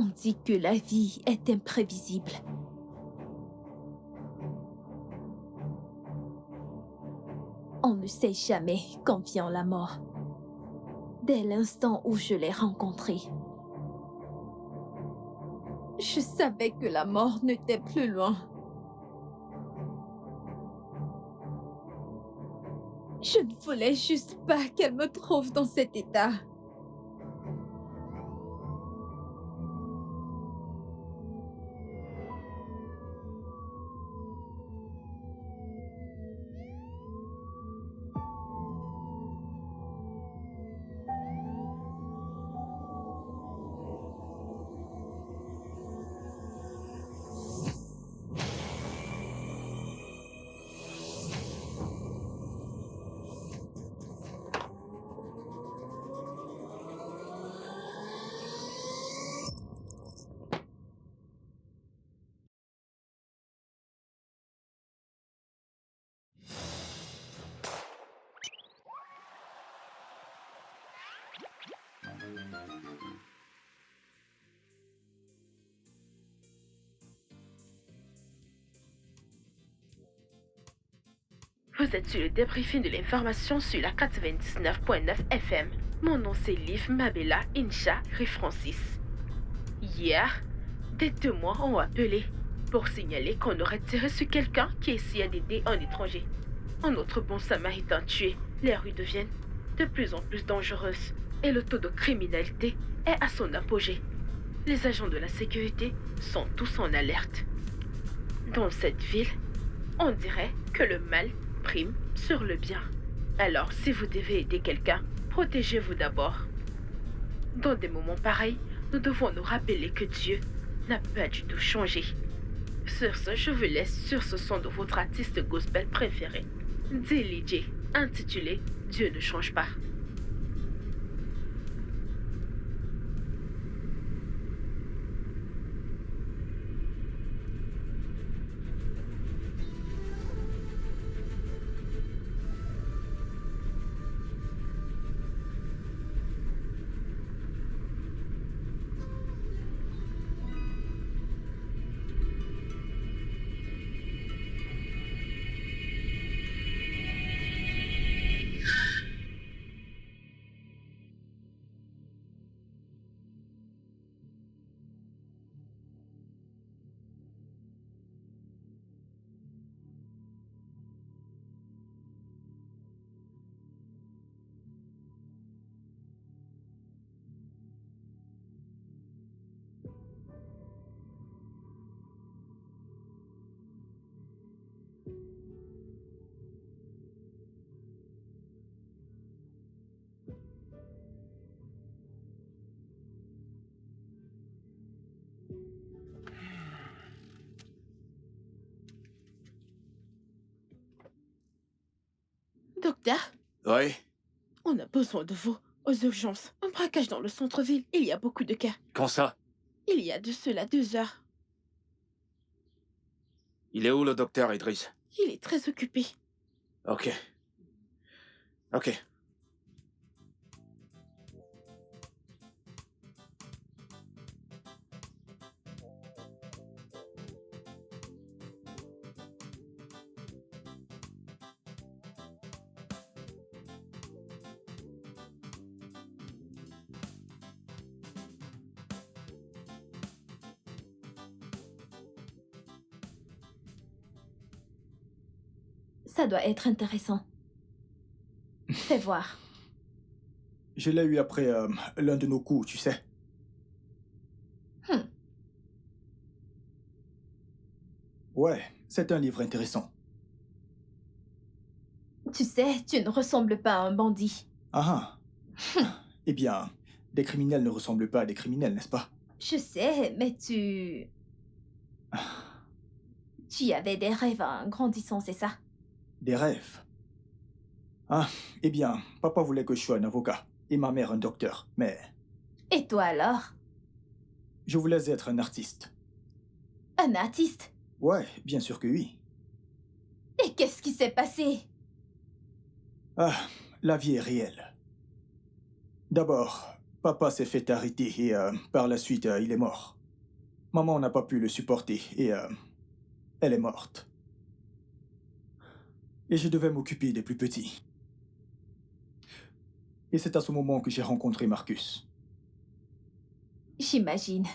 On dit que la vie est imprévisible. On ne sait jamais quand vient la mort. Dès l'instant où je l'ai rencontré, je savais que la mort n'était plus loin. Je ne voulais juste pas qu'elle me trouve dans cet état. Vous êtes sur le débriefing de l'information sur la 99.9 FM. Mon nom c'est Liv Mabella Incha Francis. Hier, des témoins ont appelé pour signaler qu'on aurait tiré sur quelqu'un qui essayait d'aider un étranger. Un autre bon samaritain tué, les rues deviennent de plus en plus dangereuses et le taux de criminalité est à son apogée. Les agents de la sécurité sont tous en alerte. Dans cette ville, on dirait que le mal prime sur le bien. Alors, si vous devez aider quelqu'un, protégez-vous d'abord. Dans des moments pareils, nous devons nous rappeler que Dieu n'a pas du tout changé. Sur ce, je vous laisse sur ce son de votre artiste gospel préféré, D.L.J, intitulé Dieu ne change pas. Docteur, Oui? on a besoin de vous aux urgences. Un braquage dans le centre-ville. Il y a beaucoup de cas. Quand ça? Il y a de cela 2 heures. Il est où le docteur Idriss? Il est très occupé. Ok. Ça doit être intéressant. Fais voir. Je l'ai eu après l'un de nos coups, tu sais. Ouais, c'est un livre intéressant. Tu sais, tu ne ressembles pas à un bandit. Ah ah. Eh bien, des criminels ne ressemblent pas à des criminels, n'est-ce pas? Je sais, mais tu avais des rêves en grandissant, c'est ça? Des rêves. Ah, eh bien, papa voulait que je sois un avocat et ma mère un docteur, mais Et toi alors? je voulais être un artiste. Un artiste? Ouais, bien sûr que oui. Et qu'est-ce qui s'est passé? Ah, la vie est réelle. D'abord, Papa s'est fait arrêter et par la suite, il est mort. Maman n'a pas pu le supporter et elle est morte. Et je devais m'occuper des plus petits. Et c'est à ce moment que j'ai rencontré Marcus. J'imagine.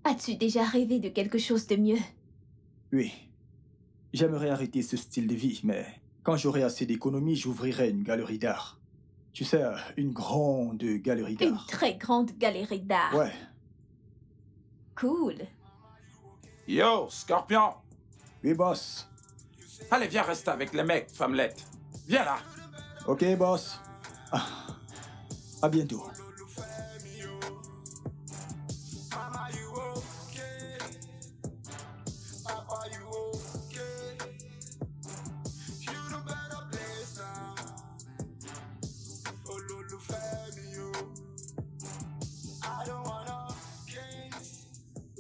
As-tu déjà rêvé de quelque chose de mieux? Oui. J'aimerais arrêter ce style de vie, mais quand j'aurai assez d'économies, j'ouvrirai une galerie d'art. Tu sais, une grande galerie Une d'art. très grande galerie d'art. Ouais. Cool. Yo, Scorpion! Oui, boss. Allez, viens rester avec les mecs, femmelette. Viens là! Ok, boss. Ah. À bientôt.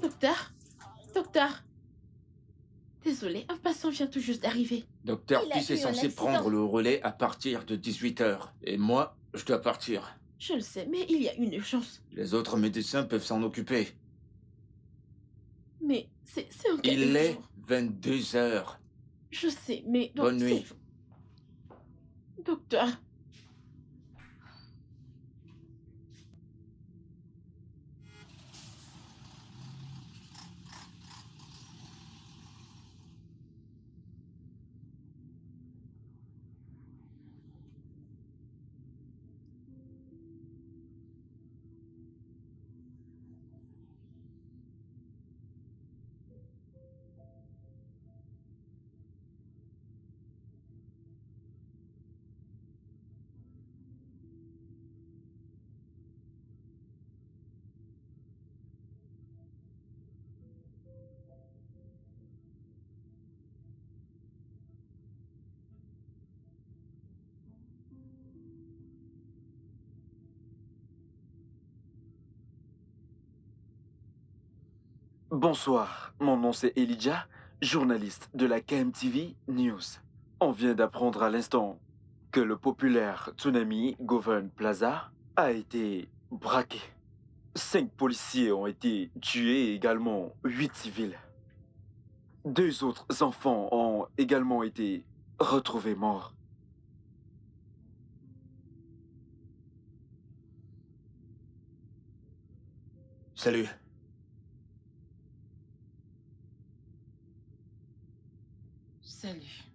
Docteur? Docteur? Désolé, un patient vient tout juste d'arriver. Docteur Il a Peace est eu un censé accident. prendre le relais à partir de 18h. Et moi, je dois partir. Je le sais, mais il y a une urgence. Les autres médecins peuvent s'en occuper. Mais c'est un cas Il est urgent. 22h. Je sais, mais... Bonne nuit. Docteur... Bonsoir, mon nom c'est Elijah, journaliste de la KMTV News. On vient d'apprendre à l'instant que le populaire Tsunami Govan Plaza a été braqué. 5 policiers ont été tués et également 8 civils. 2 autres enfants ont également été retrouvés morts. Salut. Salut.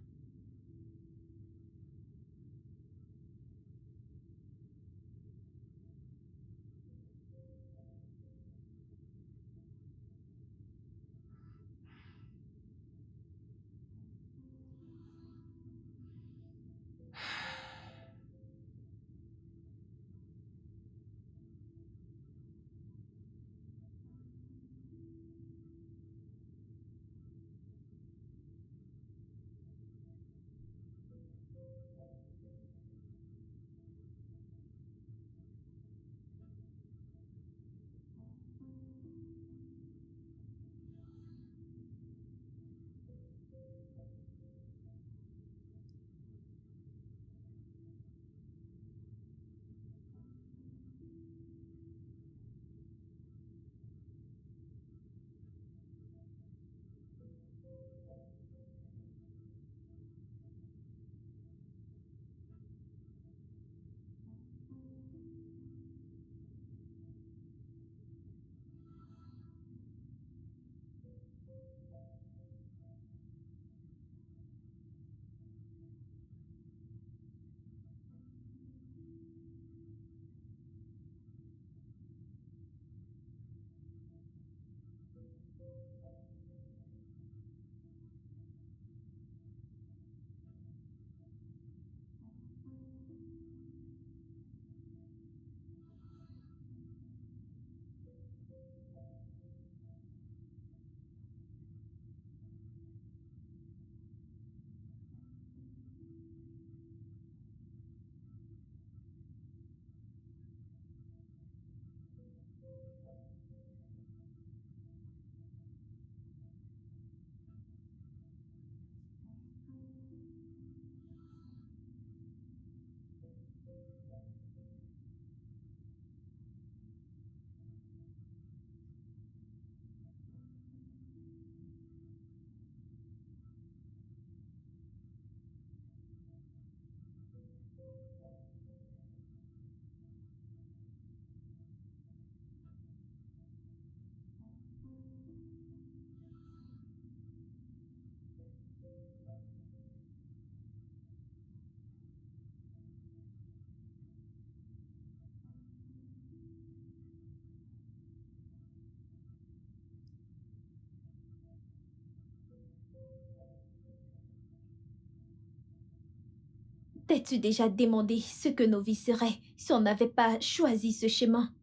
T'es-tu déjà demandé ce que nos vies seraient si on n'avait pas choisi ce chemin?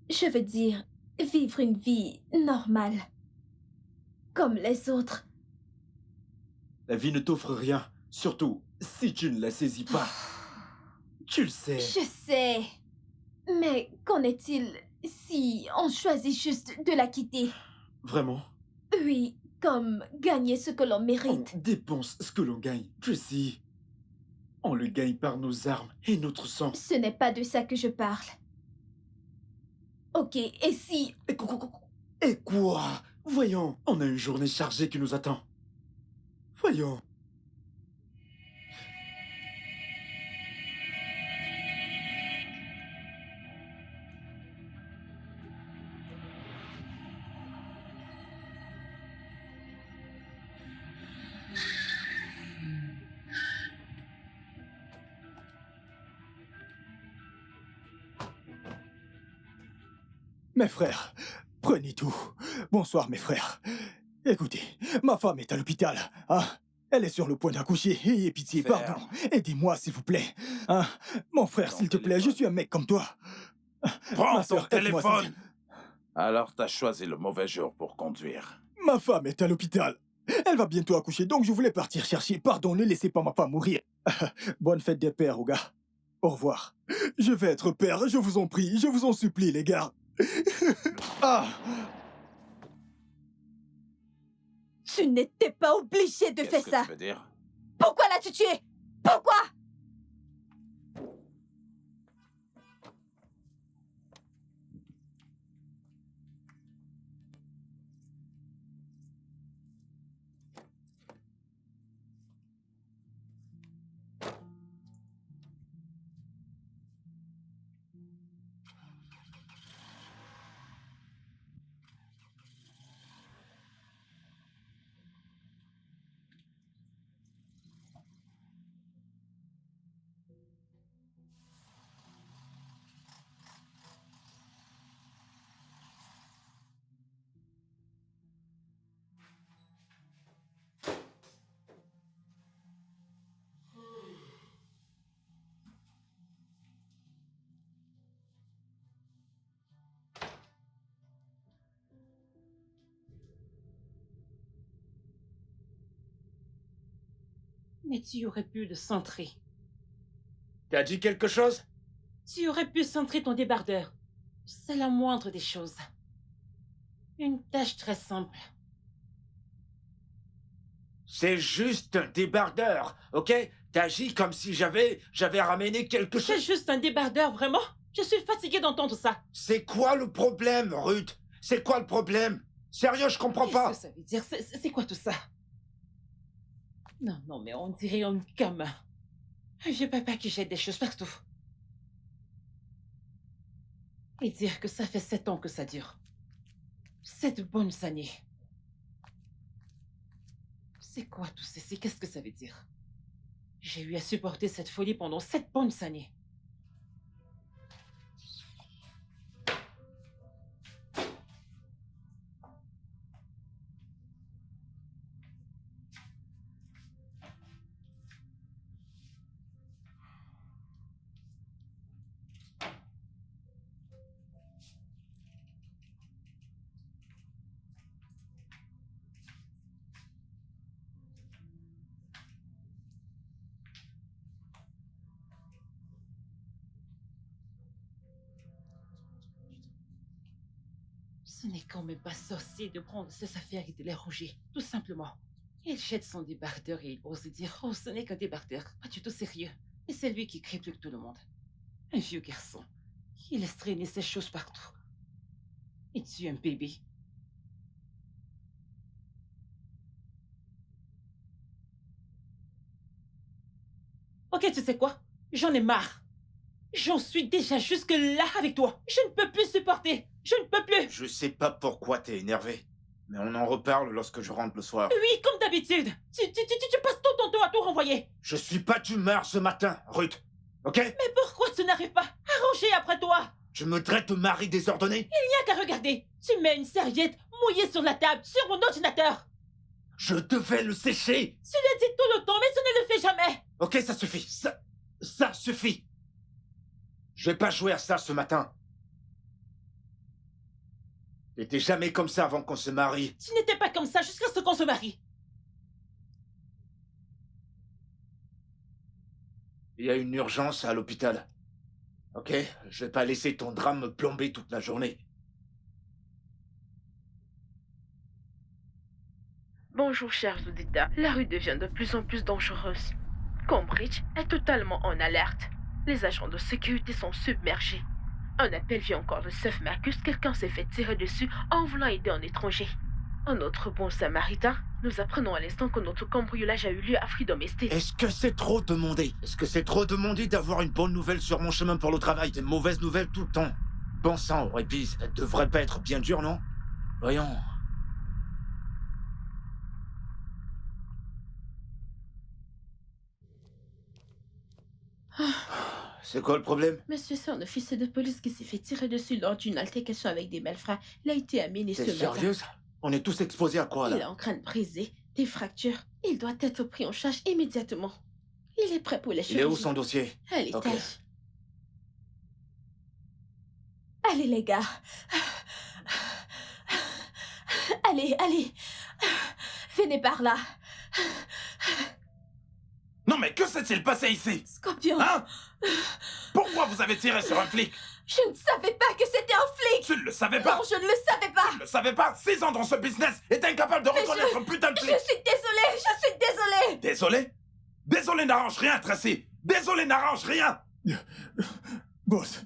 Je veux dire, vivre une vie normale. Comme les autres. La vie ne t'offre rien, surtout si tu ne la saisis pas. Tu le sais. Je sais. Mais qu'en est-il si on choisit juste de la quitter? Vraiment? Oui, comme gagner ce que l'on On mérite. dépense ce que l'on gagne, Tracy. On le gagne par nos armes et notre sang. Ce n'est pas de ça que je parle. Ok, et si... Et quoi? Voyons, on a une journée chargée qui nous attend. Voyons. Mes frères, prenez tout. Bonsoir, mes frères. Écoutez, ma femme est à l'hôpital. Hein? Elle est sur le point d'accoucher. Ayez pitié, Frère. pardon. Aidez-moi, s'il vous plaît. Hein? Mon frère, Ton s'il te plaît, je téléphone. suis un mec comme toi. Prends Ma ton sœur, aide-moi, s'il te téléphone. Alors t'as choisi le mauvais jour pour conduire. Ma femme est à l'hôpital. Elle va bientôt accoucher, donc je voulais partir chercher. Pardon, ne laissez pas ma femme mourir. Bonne fête des pères, aux gars. Au revoir. Je vais être père, je vous en prie, je vous en supplie, les gars. Ah! Tu n'étais pas obligé de Qu'est-ce faire que ça. tu veux dire? Pourquoi l'as-tu tué? Pourquoi? Mais tu aurais pu le centrer. T'as dit quelque chose? Tu aurais pu centrer ton débardeur. C'est la moindre des choses. Une tâche très simple. C'est juste un débardeur, ok? T'agis comme si j'avais ramené quelque C'est chose. juste un débardeur, vraiment? Je suis fatiguée d'entendre ça. C'est quoi le problème, Ruth? C'est quoi le problème? Sérieux, je comprends pas. Qu'est-ce que ça veut dire? C'est quoi tout ça? Non, non, mais on dirait un gamin. Un vieux papa qui jette des choses partout. Et dire que ça fait 7 ans que ça dure. 7 bonnes années. C'est quoi tout ceci? Qu'est-ce que ça veut dire? J'ai eu à supporter cette folie pendant 7 bonnes années. Ce n'est quand même pas sorcier de prendre ses affaires et de les ranger, tout simplement. Il jette son débardeur et il ose dire « Oh, ce n'est qu'un débardeur, pas du tout sérieux. » Et c'est lui qui crie plus que tout le monde. Un vieux garçon. Il laisse traîner ses choses partout. Et tue un bébé. Ok, tu sais quoi? J'en ai marre. J'en suis déjà jusque-là avec toi. Je ne peux plus supporter. Je ne peux plus. Je sais pas pourquoi t'es énervé, mais on en reparle lorsque je rentre le soir. Oui, comme d'habitude. Tu passes tout ton temps à tout renvoyer. Je suis pas d'humeur ce matin, Ruth. Ok? Mais pourquoi tu n'arrives pas à ranger après toi? Je me traite de mari désordonné? Il n'y a qu'à regarder. Tu mets une serviette mouillée sur la table, sur mon ordinateur. Je devais le sécher! Tu le dis tout le temps, mais tu ne le fais jamais. Ok, ça suffit. Ça suffit. Je vais pas jouer à ça ce matin. T'étais jamais comme ça avant qu'on se marie. Tu n'étais pas comme ça jusqu'à ce qu'on se marie. Il y a une urgence à l'hôpital. Ok? Je vais pas laisser ton drame me plomber toute la journée. Bonjour, chers auditeurs. La rue devient de plus en plus dangereuse. Cambridge est totalement en alerte. Les agents de sécurité sont submergés. Un appel vient encore de Seth Marcus. Quelqu'un s'est fait tirer dessus en voulant aider un étranger. Un autre bon samaritain. Nous apprenons à l'instant que notre cambriolage a eu lieu à Freedom Estate. Est-ce que c'est trop demandé? Est-ce que c'est trop demandé d'avoir une bonne nouvelle sur mon chemin pour le travail? Des mauvaises nouvelles tout le temps. Bon sang, répit, ça devrait pas être bien dur, non? Voyons. C'est quoi le problème? Monsieur, c'est un officier de police qui s'est fait tirer dessus lors d'une altercation avec des malfrats. Il a été amené ce T'es matin. sérieuse? On est tous exposés à quoi, Il est là? en crâne brisé, des fractures. Il doit être pris en charge immédiatement. Il est prêt pour la Il chirurgie. est où son dossier? À l'étage. Ok. Allez, les gars. Allez, allez. Venez par là. Non mais que s'est-il passé ici? Scorpion, Hein? Pourquoi vous avez tiré sur un flic? je ne savais pas que c'était un flic. Tu ne le savais pas? Non, je ne le savais pas. Tu ne le savais pas? 6 ans dans ce business et t'es incapable de Mais reconnaître un putain de Je flic! suis désolée, je suis désolée. Désolé? Désolé n'arrange rien, Tracy! Désolé n'arrange rien! Boss.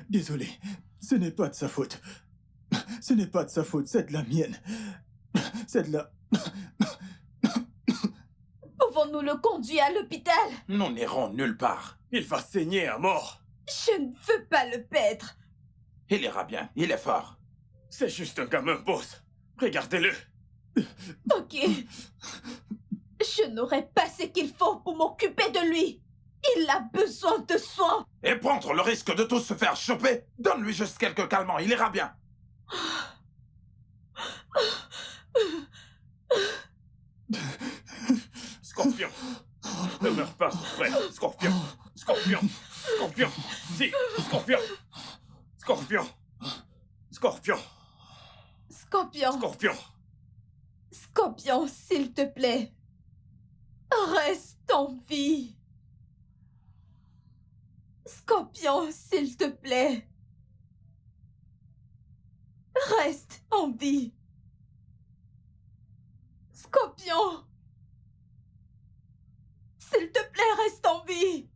Désolé, ce n'est pas de sa faute. Ce n'est pas de sa faute, c'est de la mienne. C'est de la... Pouvons-nous le conduire à l'hôpital? Nous n'irons nulle part. Il va saigner à mort. Je ne veux pas le perdre. Il ira bien, il est fort. C'est juste un gamin, boss. Regardez-le. Ok. Je n'aurai pas ce qu'il faut pour m'occuper de lui. Il a besoin de soins. Et prendre le risque de tous se faire choper? Donne-lui juste quelques calmants, il ira bien. Scorpion. Ne meurs pas, frère. Scorpion. Scorpion. Scorpion. Si. Scorpion. Scorpion. Scorpion. Scorpion, Scorpion. Scorpion, s'il te plaît. Reste en vie. Scorpion, s'il te plaît. Reste en vie. Scorpion. S'il te plaît, reste en vie.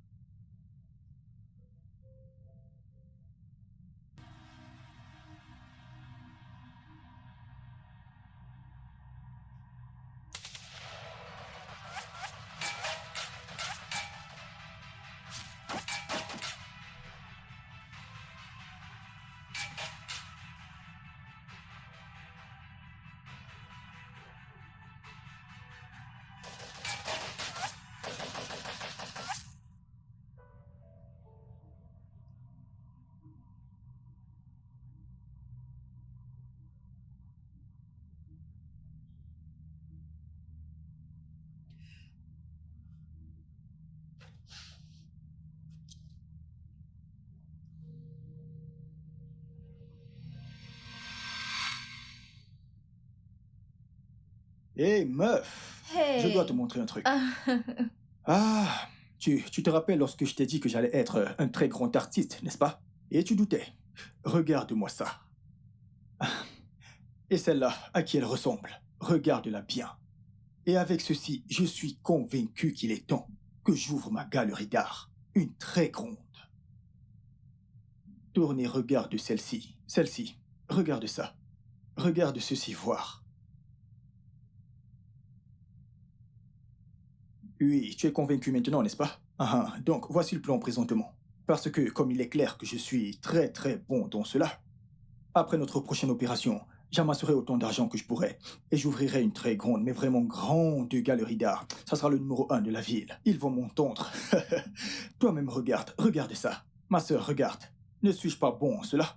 Hé, meuf. Hey. Je dois te montrer un truc. Ah. Ah, tu te rappelles lorsque je t'ai dit que j'allais être un très grand artiste, n'est-ce pas? Et tu doutais. Regarde-moi ça. Et celle-là, à qui elle ressemble? Regarde-la bien. Et avec ceci, je suis convaincu qu'il est temps que j'ouvre ma galerie d'art. Une très grande. Tourne et regarde celle-ci. Celle-ci. Regarde ça. Regarde ceci voir. Oui, tu es convaincu maintenant, n'est-ce pas? Ah, donc voici le plan présentement. Parce que, comme il est clair que je suis très très bon dans cela, après notre prochaine opération, j'amasserai autant d'argent que je pourrai et j'ouvrirai une très grande, mais vraiment grande galerie d'art. Ça sera le numéro 1 de la ville. Ils vont m'entendre. Toi-même regarde, regarde ça. Ma sœur, regarde. Ne suis-je pas bon en cela?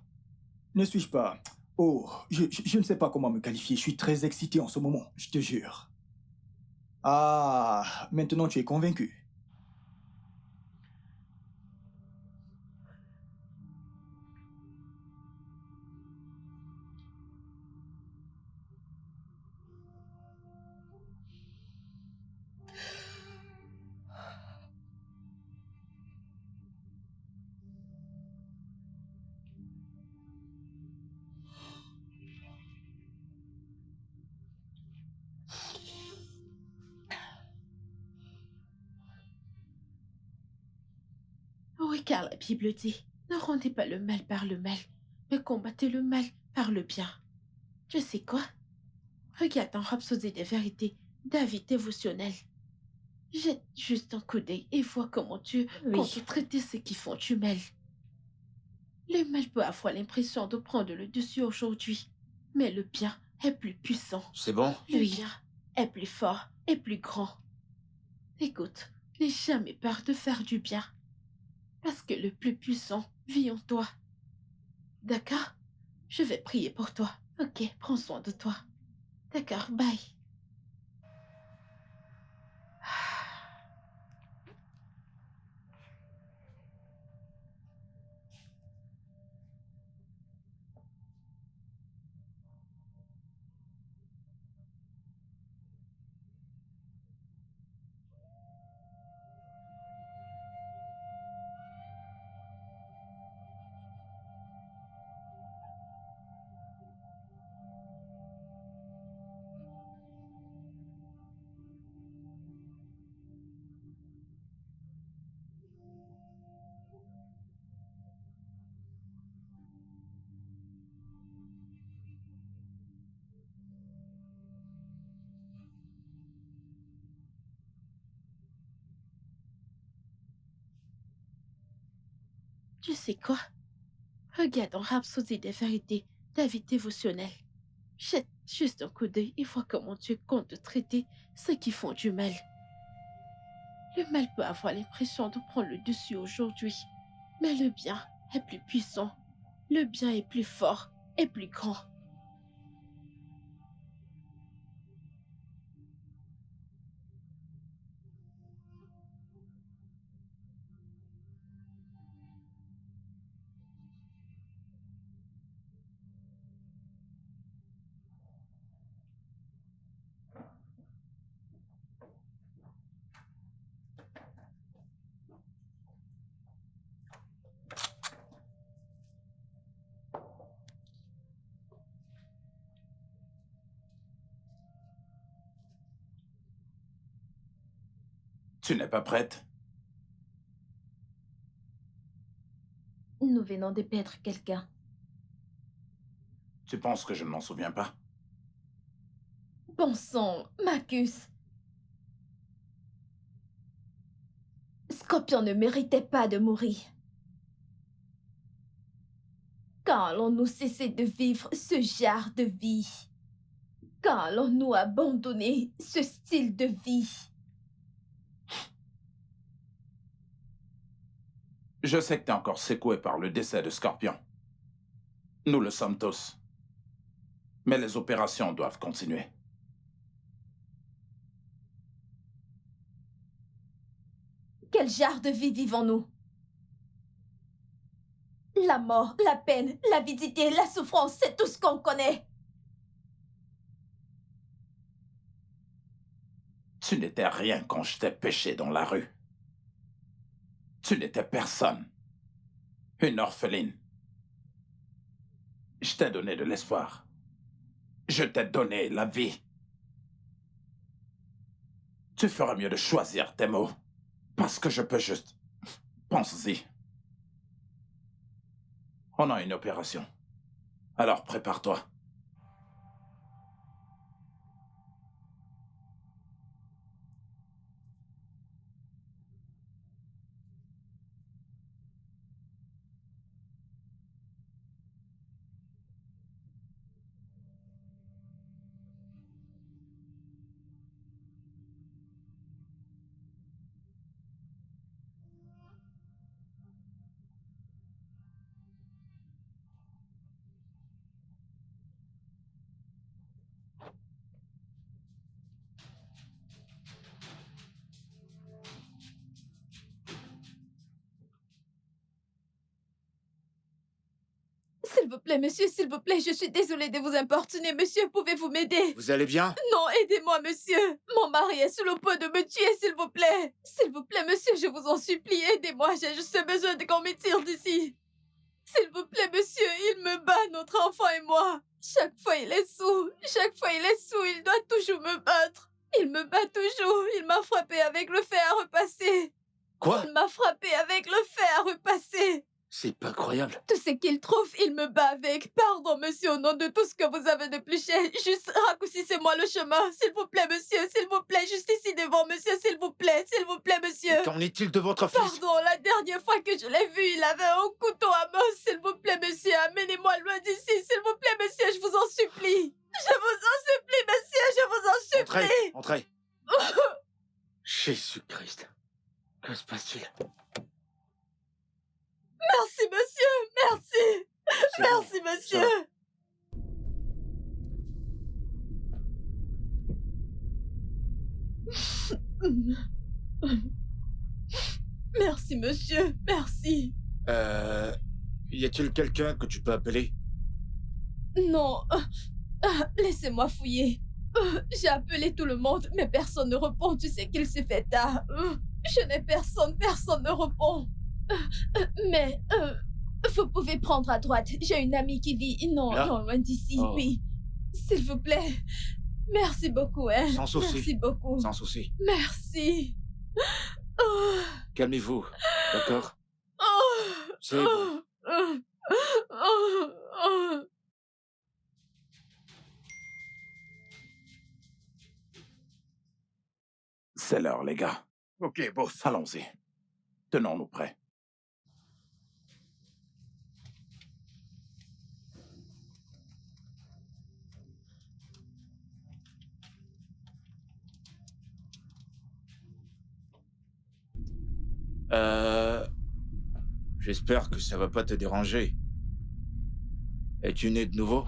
Ne suis-je pas... Oh, je ne sais pas comment me qualifier. Je suis très excité en ce moment, je te jure. Ah, maintenant tu es convaincu. Car la Bible dit, ne rendez pas le mal par le mal, mais combattez le mal par le bien. Tu sais quoi? Regarde dans Rhapsodie des vérités, David dévotionnel. Jette juste un coup d'œil et vois comment Dieu compte traiter ceux qui font du mal. Le mal peut avoir l'impression de prendre le dessus aujourd'hui, mais le bien est plus puissant. C'est bon? Le bien est plus fort et plus grand. Écoute, n'aie jamais peur de faire du bien, parce que le plus puissant vit en toi. D'accord? Je vais prier pour toi. Ok, prends soin de toi. D'accord, bye. Tu sais quoi? Regarde dans Rhapsodie des vérités, David dévotionnel. Jette juste un coup d'œil et vois comment Dieu compte traiter ceux qui font du mal. Le mal peut avoir l'impression de prendre le dessus aujourd'hui, mais le bien est plus puissant. Le bien est plus fort et plus grand. Tu n'es pas prête? Nous venons de perdre quelqu'un. Tu penses que je ne m'en souviens pas? Bon sang, Marcus. Scorpion ne méritait pas de mourir. Quand allons-nous cesser de vivre ce genre de vie? Quand allons-nous abandonner ce style de vie? Je sais que t'es encore secoué par le décès de Scorpion. Nous le sommes tous. Mais les opérations doivent continuer. Quel genre de vie vivons-nous? La mort, la peine, l'avidité, la souffrance, c'est tout ce qu'on connaît. Tu n'étais rien quand je t'ai pêché dans la rue. Tu n'étais personne. Une orpheline. Je t'ai donné de l'espoir. Je t'ai donné la vie. Tu ferais mieux de choisir tes mots. Parce que je peux juste... Pense-y. On a une opération. Alors prépare-toi. S'il vous plaît, monsieur, s'il vous plaît, je suis désolée de vous importuner. Monsieur, pouvez-vous m'aider? Vous allez bien? Non, aidez-moi, monsieur. Mon mari est sous le point de me tuer, s'il vous plaît. S'il vous plaît, monsieur, je vous en supplie, aidez-moi. J'ai juste besoin de qu'on me tire d'ici. S'il vous plaît, monsieur, il me bat, notre enfant et moi. Chaque fois, il est sous. Chaque fois, il est sous. Il doit toujours me battre. Il me bat toujours. Il m'a frappé avec le fer à repasser. Quoi? Il m'a frappé avec le fer à repasser. bats avec. Pardon, monsieur, au nom de tout ce que vous avez de plus cher. Juste raccourcissez-moi le chemin. S'il vous plaît, monsieur, s'il vous plaît. Juste ici devant, monsieur, s'il vous plaît, monsieur. Qu'en est-il de votre fils? Pardon, la dernière fois que je l'ai vu, il avait un couteau à main. S'il vous plaît, monsieur, amenez-moi loin d'ici. S'il vous plaît, monsieur, je vous en supplie. Je vous en supplie, monsieur, je vous en supplie. Entrez. Jésus-Christ. Que se passe-t-il? Merci, monsieur, merci. C'est bon, Merci, ça monsieur. va. Merci, monsieur, merci. Y a-t-il quelqu'un que tu peux appeler? Non, laissez-moi fouiller. J'ai appelé tout le monde, mais personne ne répond. Tu sais qu'il s'est fait tard. Je n'ai personne, personne ne répond. Mais vous pouvez prendre à droite. J'ai une amie qui vit non Là? loin d'ici, Oh. oui. S'il vous plaît. Merci beaucoup, hein. Sans souci. Merci beaucoup. Sans souci. Merci. Oh, Calmez-vous, d'accord? oh, C'est bon. oh, oh, oh. C'est l'heure, les gars. Ok, boss. Allons-y. Tenons-nous prêts. J'espère que ça va pas te déranger. Es-tu né de nouveau?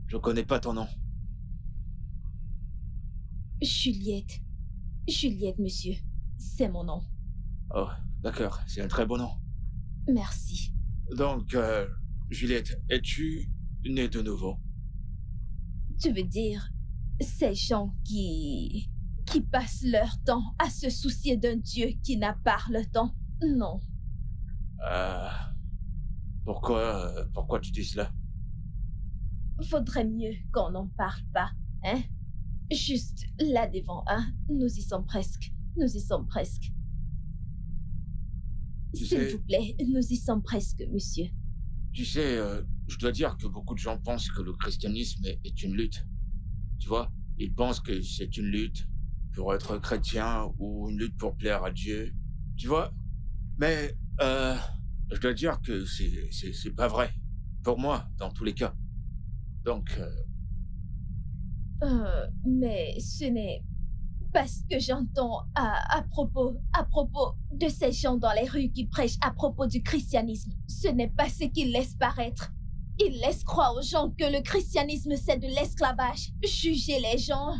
Je connais pas ton nom. Juliette. Juliette, monsieur. C'est mon nom. Oh, d'accord, c'est un très beau nom. Merci. Donc, Juliette, es-tu née de nouveau? Tu veux dire, ces gens qui passent leur temps à se soucier d'un Dieu qui n'a pas le temps? Non. Pourquoi tu dis cela? Vaudrait mieux qu'on n'en parle pas, hein? Juste là devant, hein? Nous y sommes presque. Nous y sommes presque. Tu S'il sais- vous plaît, nous y sommes presque, monsieur. Tu sais, je dois dire que beaucoup de gens pensent que le christianisme est une lutte. Tu vois, ils pensent que c'est une lutte pour être chrétien ou une lutte pour plaire à Dieu. Tu vois? Mais, je dois dire que c'est pas vrai. Pour moi, dans tous les cas. Donc, Mais ce n'est pas ce que j'entends à propos de ces gens dans les rues qui prêchent à propos du christianisme. Ce n'est pas ce qu'ils laissent paraître. Ils laissent croire aux gens que le christianisme c'est de l'esclavage. Juger les gens,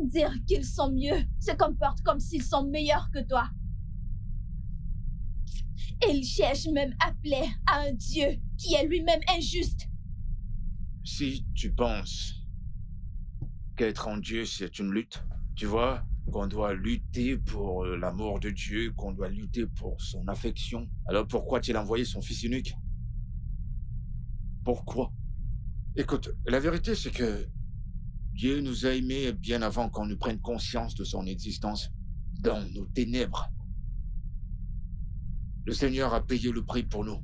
dire qu'ils sont mieux, se comportent comme s'ils sont meilleurs que toi. Et ils cherchent même à plaire à un Dieu qui est lui-même injuste. si tu penses qu'être en Dieu, c'est une lutte, tu vois, qu'on doit lutter pour l'amour de Dieu, qu'on doit lutter pour son affection, alors pourquoi a-t-il envoyé son fils unique? Pourquoi? Écoute, la vérité, c'est que Dieu nous a aimés bien avant qu'on ne prenne conscience de son existence dans nos ténèbres. Le Seigneur a payé le prix pour nous.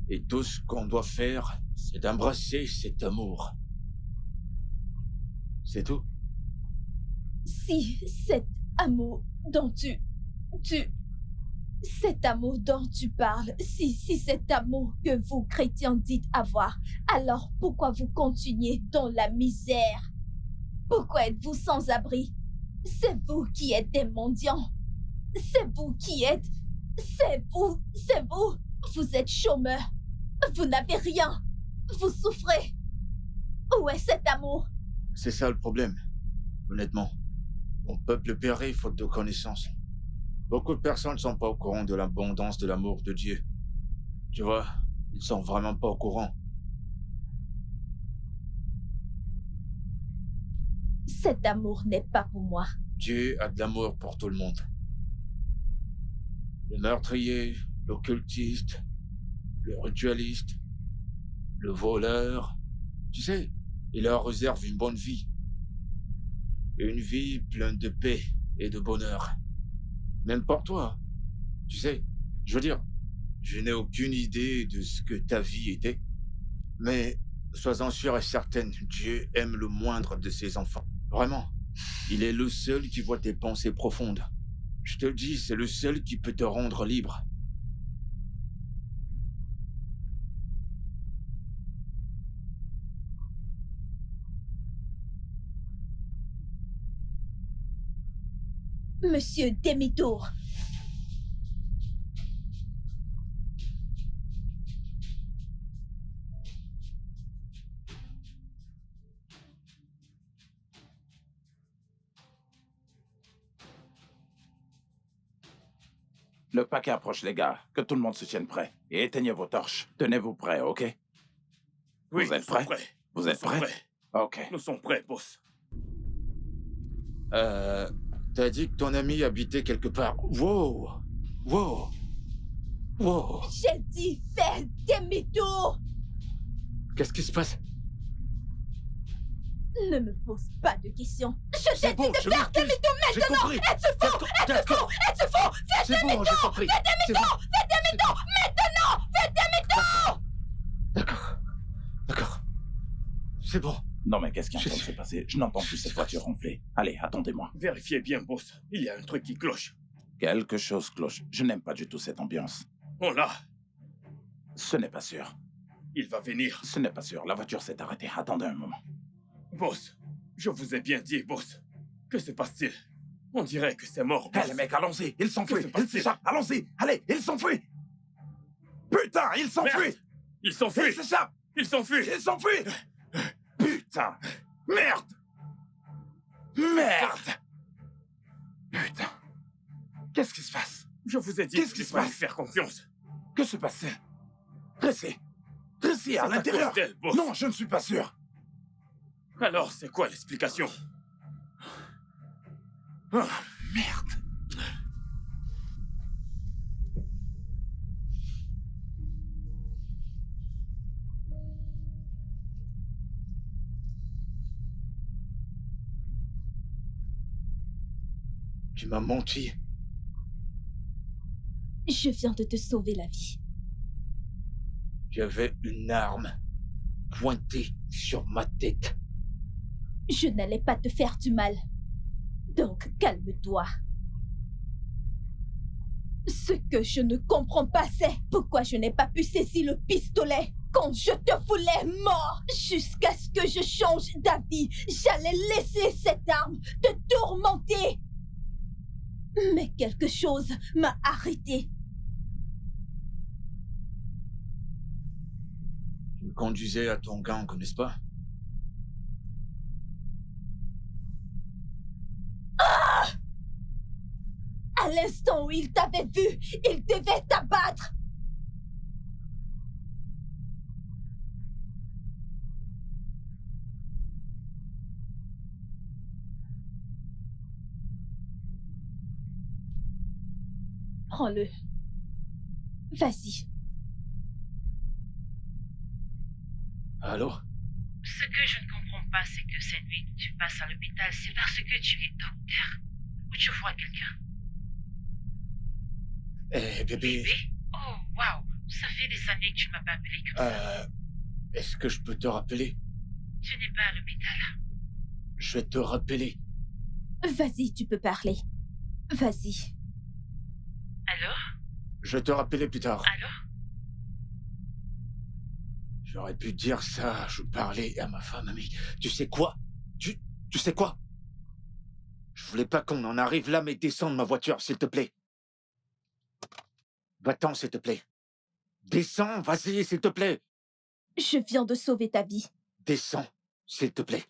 Et tout ce qu'on doit faire, c'est d'embrasser cet amour. C'est tout. Si cet amour dont cet amour dont tu parles, si cet amour que vous, chrétiens, dites avoir, alors pourquoi vous continuez dans la misère? Pourquoi êtes-vous sans abri? C'est vous qui êtes des mendiants. C'est vous qui êtes... C'est vous. Vous êtes chômeurs. Vous n'avez rien. Vous souffrez. Où est cet amour? C'est ça le problème, honnêtement. Mon peuple périt faute de connaissance. Beaucoup de personnes ne sont pas au courant de l'abondance de l'amour de Dieu. Tu vois, ils sont vraiment pas au courant. Cet amour n'est pas pour moi. Dieu a de l'amour pour tout le monde. Le meurtrier, l'occultiste, le ritualiste, le voleur. Tu sais, il leur réserve une bonne vie. Une vie pleine de paix et de bonheur. Même pour toi. Tu sais, je veux dire, je n'ai aucune idée de ce que ta vie était, mais sois-en sûre et certaine, Dieu aime le moindre de ses enfants. Vraiment. Il est le seul qui voit tes pensées profondes. Je te le dis, c'est le seul qui peut te rendre libre. Monsieur Demi-Tour. Le paquet approche, les gars. Que tout le monde se tienne prêt. Et éteignez vos torches. Tenez-vous prêts, ok? Oui, Vous êtes nous sommes prêts? Vous êtes Nous sommes prêts? Ok. Nous sommes prêts, boss. T'as dit que ton ami habitait quelque part. Wow! Wow! Wow! J'ai dit fais demi-tour. Qu'est-ce qui se passe? Ne me pose pas de questions. Je t'ai C'est dit bon, de je faire m'excuse. demi-tour J'ai maintenant. compris. Êtes-vous fou? C'est bon, j'ai compris. C'est bon. Fais demi-tour maintenant. Fais demi-tour. D'accord. D'accord. C'est bon. Non, mais qu'est-ce qui est en Je train de suis- se passer? Je n'entends plus cette voiture ronfler. Allez, attendez-moi. Vérifiez bien, boss. Il y a un truc qui cloche. Quelque chose cloche. Je n'aime pas du tout cette ambiance. On l'a. Ce n'est pas sûr. Il va venir. Ce n'est pas sûr. La voiture s'est arrêtée. Attendez un moment. Boss, je vous ai bien dit, boss. Que se passe-t-il? On dirait que c'est mort, Hé, boss. les mecs, allons-y. Il s'enfuit. Que se Il passe-t-il? s'échappe. Allons-y. Allez, il s'enfuit. Putain, il s'enfuit. Merde. Il Il s'enfuit. s'échappe. Il s'enfuit. Il s'enfuit. Putain. Merde. Merde. Putain. Qu'est-ce qui se passe? Je vous ai dit Qu'est-ce qu'il qui se fallait passe? faire confiance. Que se passe-t-il? Tracy. Tracy, à C'est à l'intérieur. cause d'elle, boss. Non, je ne suis pas sûr. Alors, c'est quoi l'explication? Oh, merde. Tu m'as menti. Je viens de te sauver la vie. J'avais une arme pointée sur ma tête. Je n'allais pas te faire du mal. Donc, calme-toi. Ce que je ne comprends pas, c'est pourquoi je n'ai pas pu saisir le pistolet quand je te voulais mort. Jusqu'à ce que je change d'avis, j'allais laisser cette arme te tourmenter. Mais quelque chose m'a arrêté. Tu me conduisais à ton gang, n'est-ce pas? À l'instant où il t'avait vu, il devait t'abattre. Prends-le. Vas-y. Allô? Ce que je ne comprends pas, c'est que cette nuit que tu passes à l'hôpital, c'est parce que tu es docteur ou tu vois quelqu'un. Eh, bébé, Bébé? Oh, waouh! Ça fait des années que tu ne m'as pas appelé comme ça. est-ce que je peux te rappeler? Tu n'es pas à l'hôpital. Je vais te rappeler. Vas-y, tu peux parler. Vas-y. Allô? Je vais te rappeler plus tard. Allô? J'aurais pu dire ça, je parlais à ma femme, mais tu sais quoi? Tu sais quoi? Je voulais pas qu'on en arrive là, mais descends de ma voiture, s'il te plaît. Va-t'en, s'il te plaît. Descends, vas-y, s'il te plaît. Je viens de sauver ta vie. Descends, s'il te plaît.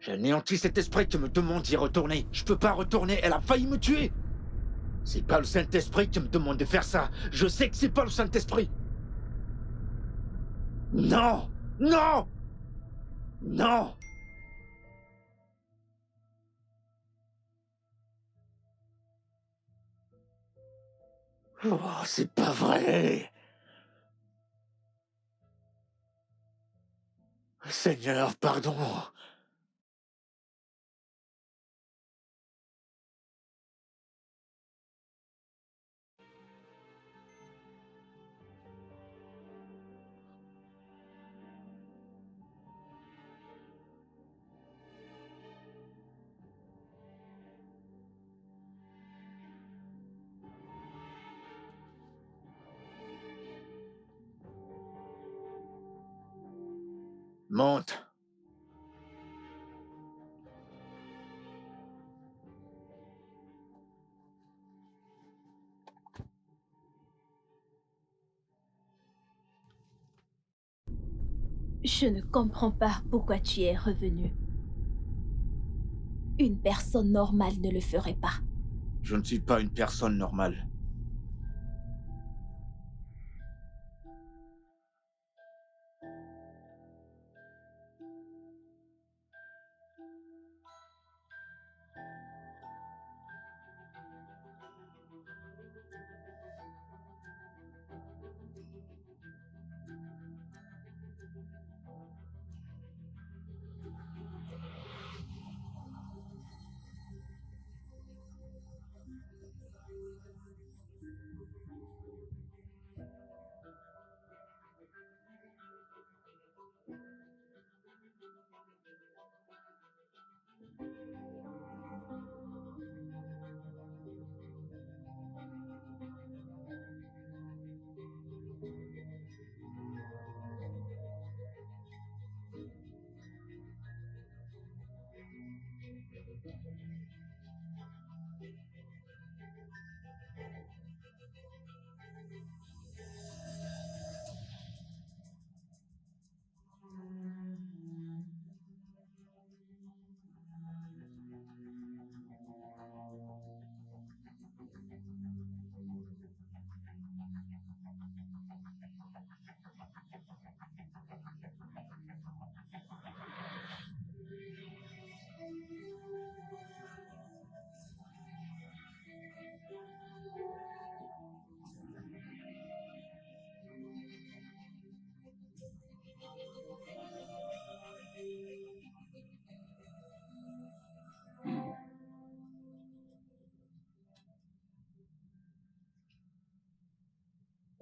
J'ai anéanti cet esprit qui me demande d'y retourner. Je peux pas retourner, elle a failli me tuer. C'est pas le Saint-Esprit qui me demande de faire ça. Je sais que c'est pas le Saint-Esprit. Non! Non! Non! Oh, c'est pas vrai. Seigneur, pardon. Monte. Je ne comprends pas pourquoi tu es revenu. Une personne normale ne le ferait pas. Je ne suis pas une personne normale.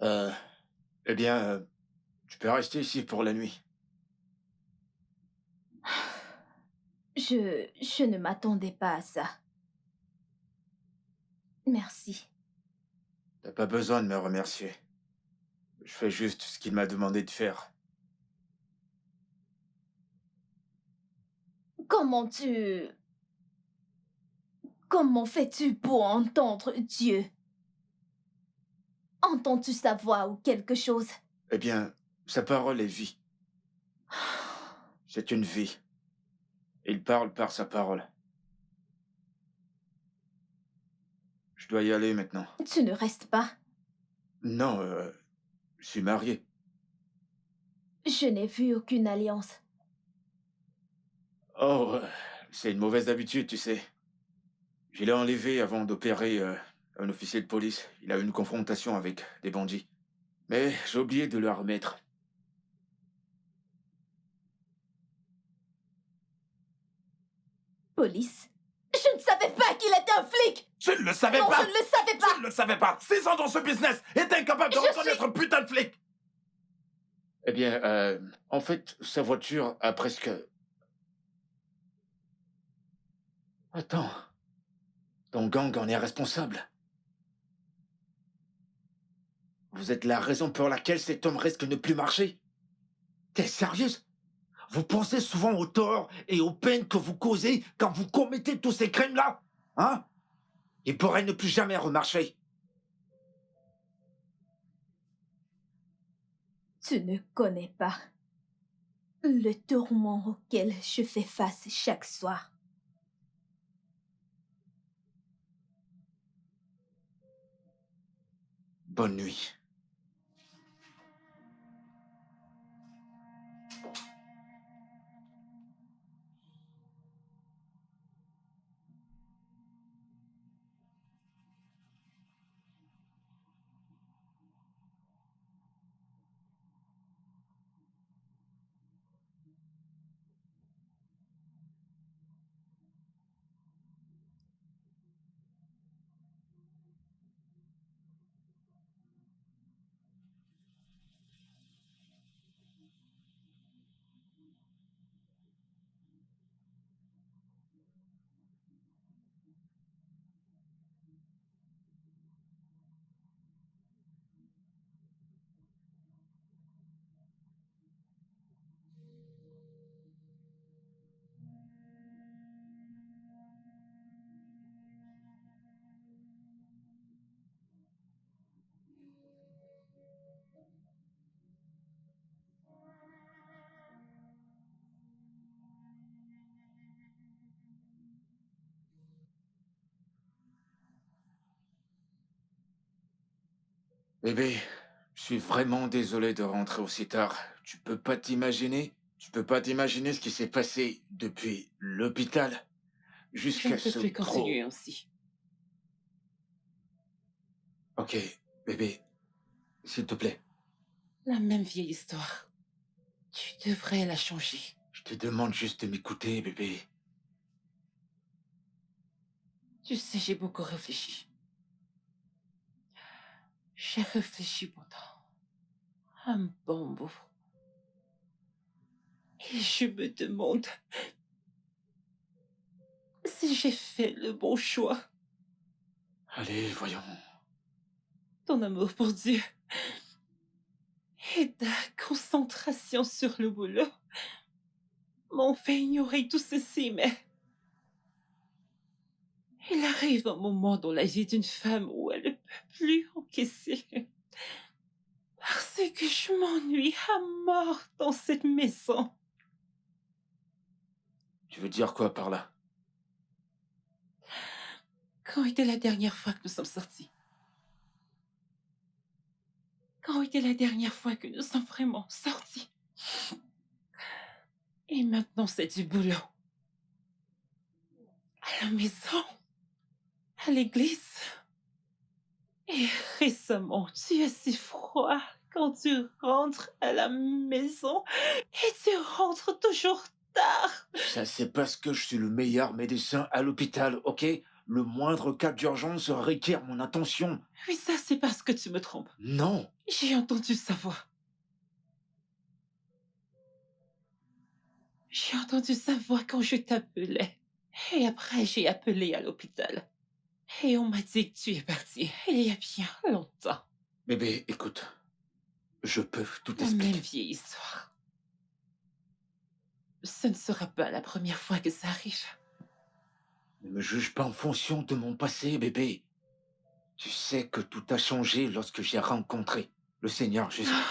Euh, eh bien, tu peux rester ici pour la nuit. Je ne m'attendais pas à ça. Merci. T'as pas besoin de me remercier. Je fais juste ce qu'il m'a demandé de faire. Comment tu... Comment fais-tu pour entendre Dieu? Entends-tu sa voix ou quelque chose? Eh bien, sa parole est vie. C'est une vie. Il parle par sa parole. Je dois y aller maintenant. Tu ne restes pas. Non, je suis marié. Je n'ai vu aucune alliance. Oh, c'est une mauvaise habitude, tu sais. Je l'ai enlevé avant d'opérer un officier de police. Il a eu une confrontation avec des bandits. Mais j'ai oublié de le remettre. Police? Je ne savais pas qu'il était un flic! Tu ne le savais Non, pas! je ne le savais pas! Tu ne le savais pas! 6 ans dans ce business et t'es incapable de Je reconnaître un putain de flic! Eh bien, en fait, sa voiture a presque... Attends. Ton gang en est responsable. Vous êtes la raison pour laquelle cet homme risque de ne plus marcher? T'es sérieuse? Vous pensez souvent aux torts et aux peines que vous causez quand vous commettez tous ces crimes-là? Hein? Il pourrait ne plus jamais remarcher. Tu ne connais pas le tourment auquel je fais face chaque soir. Bonne nuit. Bébé, je suis vraiment désolé de rentrer aussi tard. Tu peux pas t'imaginer ce qui s'est passé depuis l'hôpital Je ne jusqu'à peux ce plus gros... continuer ainsi. Ok, bébé, s'il te plaît, La même vieille histoire. Tu devrais la changer. je te demande juste de m'écouter, bébé. Tu sais, j'ai beaucoup réfléchi. J'ai réfléchi pendant un bon bout. Et je me demande si j'ai fait le bon choix. Allez, voyons. Ton amour pour Dieu et ta concentration sur le boulot m'ont fait ignorer tout ceci, mais il arrive un moment dans la vie d'une femme où elle ne peut plus encaisser. Parce que je m'ennuie à mort dans cette maison. Tu veux dire quoi par là? Quand était la dernière fois que nous sommes sortis? Quand était la dernière fois que nous sommes vraiment sortis? Et maintenant, c'est du boulot. À la maison, à l'église. Et récemment, tu es si froid quand tu rentres à la maison et tu rentres toujours tard. Ça, c'est parce que je suis le meilleur médecin à l'hôpital, ok? Le moindre cas d'urgence requiert mon attention. Oui, ça, c'est parce que tu me trompes. Non, J'ai entendu sa voix. J'ai entendu sa voix quand je t'appelais. Et après, j'ai appelé à l'hôpital. Et on m'a dit que tu es parti il y a bien longtemps. bébé, écoute. Je peux tout La même expliquer. vieille histoire. Ce ne sera pas la première fois que ça arrive. Ne me juge pas en fonction de mon passé, bébé. Tu sais que tout a changé lorsque j'ai rencontré le Seigneur Jésus. Non,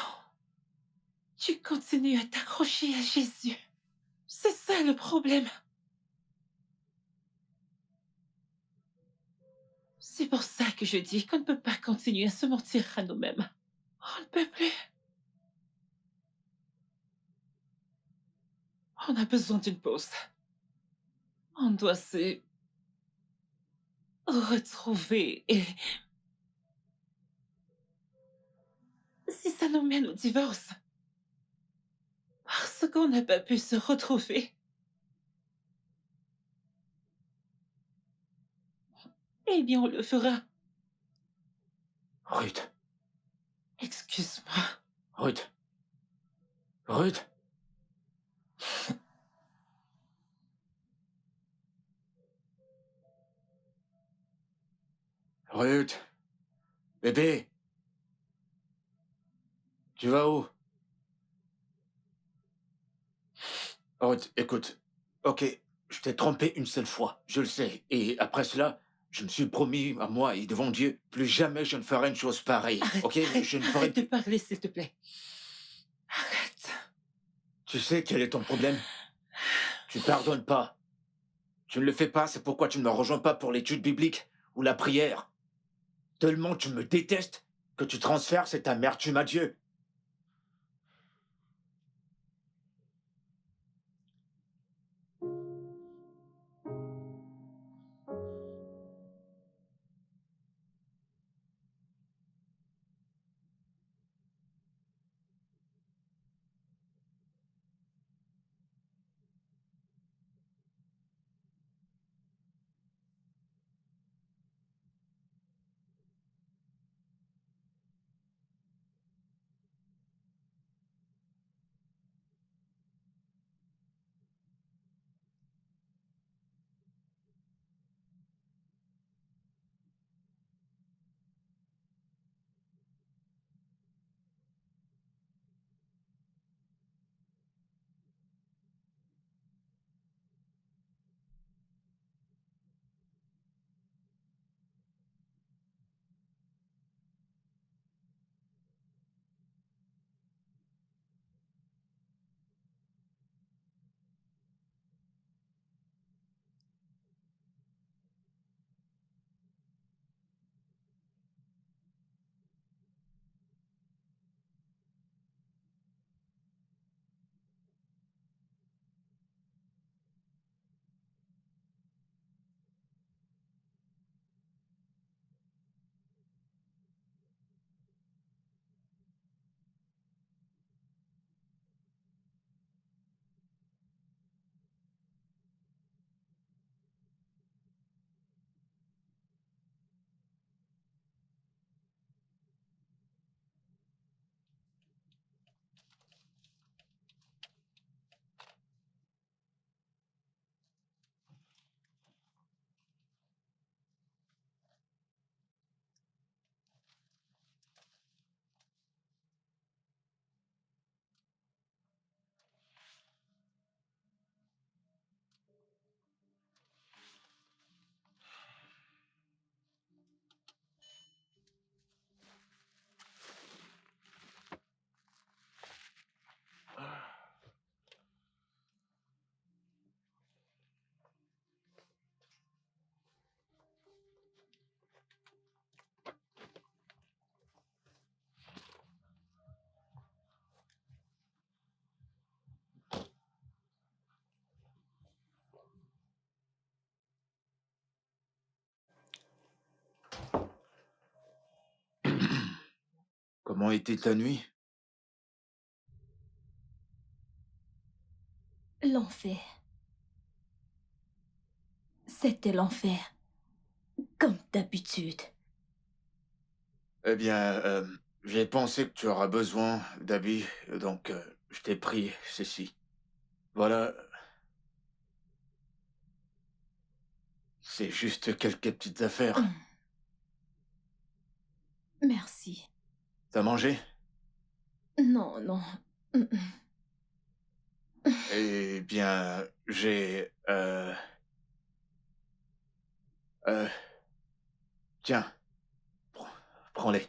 tu continues à t'accrocher à Jésus. C'est ça le problème. C'est pour ça que je dis qu'on ne peut pas continuer à se mentir à nous-mêmes. On ne peut plus. On a besoin d'une pause. On doit se retrouver et... Si ça nous mène au divorce, parce qu'on n'a pas pu se retrouver, eh bien on le fera. Ruth, Excuse-moi. Ruth, Ruth. Ruth, bébé. Tu vas où? Ruth, écoute. Ok, je t'ai trompé une seule fois, je le sais. Et après cela, je me suis promis à moi et devant Dieu, plus jamais je ne ferai une chose pareille. Arrête, Ok, arrête, je ne ferai arrête de parler, s'il te plaît. Arrête. Tu sais quel est ton problème? Tu pardonnes pas. Tu ne le fais pas, c'est pourquoi tu ne me rejoins pas pour l'étude biblique ou la prière. Tellement tu me détestes que tu transfères cette amertume à Dieu. Comment était ta nuit? L'enfer. C'était l'enfer. Comme d'habitude. Eh bien, j'ai pensé que tu auras besoin d'habits, donc je t'ai pris ceci. Voilà, c'est juste quelques petites affaires. Merci. T'as mangé? Non, non. Mm, Eh bien, j'ai... euh, tiens, prends- prends-les.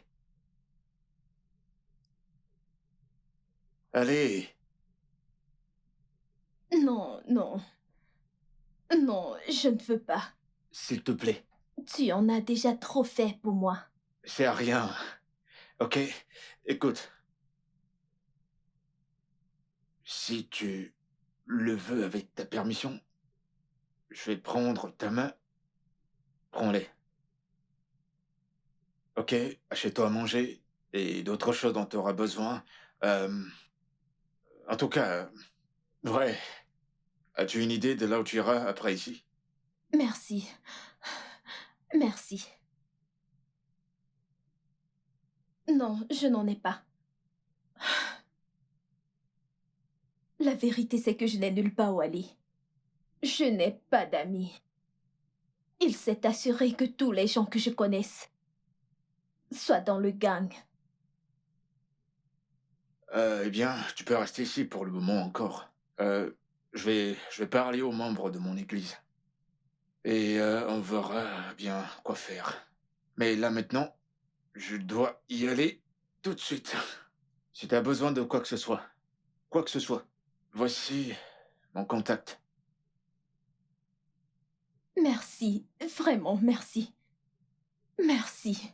Allez, Non, non. Non, je ne veux pas. s'il te plaît. Tu en as déjà trop fait pour moi. C'est à rien, ok? Écoute, si tu le veux avec ta permission, je vais prendre ta main. Prends-les. Ok, achète-toi à manger et d'autres choses dont tu auras besoin. Euh, en tout cas, ouais. As-tu une idée de là où tu iras après ici? Merci. Merci. Non, je n'en ai pas. La vérité, c'est que je n'ai nulle part où aller. Je n'ai pas d'amis. Il s'est assuré que tous les gens que je connaisse soient dans le gang. Eh bien, tu peux rester ici pour le moment encore. Je vais parler aux membres de mon église. Et on verra bien quoi faire. Mais là maintenant, je dois y aller tout de suite. Si tu as besoin de quoi que ce soit, voici mon contact. Merci, vraiment merci. Merci.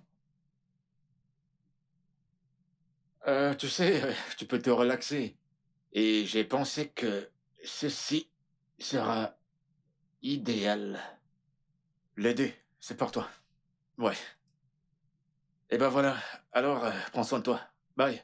Tu sais, tu peux te relaxer. Et j'ai pensé que ceci sera idéal. L'aider, c'est pour toi. Ouais. Et ben voilà. Alors, prends soin de toi. Bye.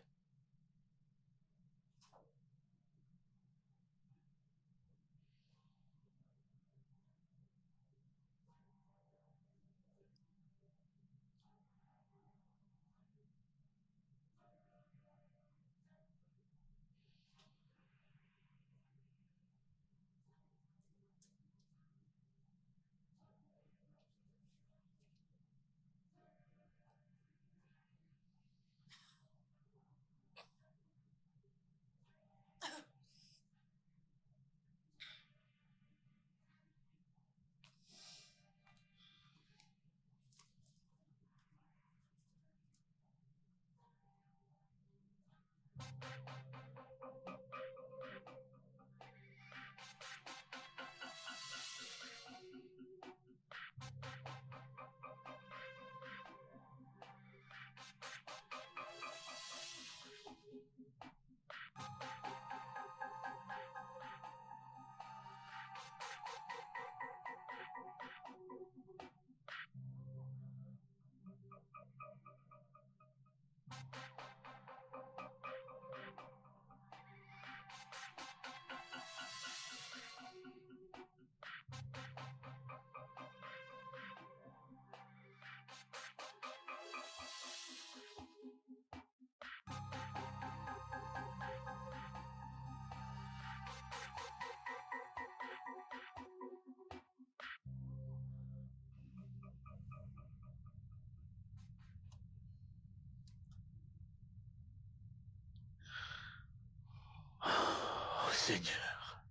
Oh, Seigneur.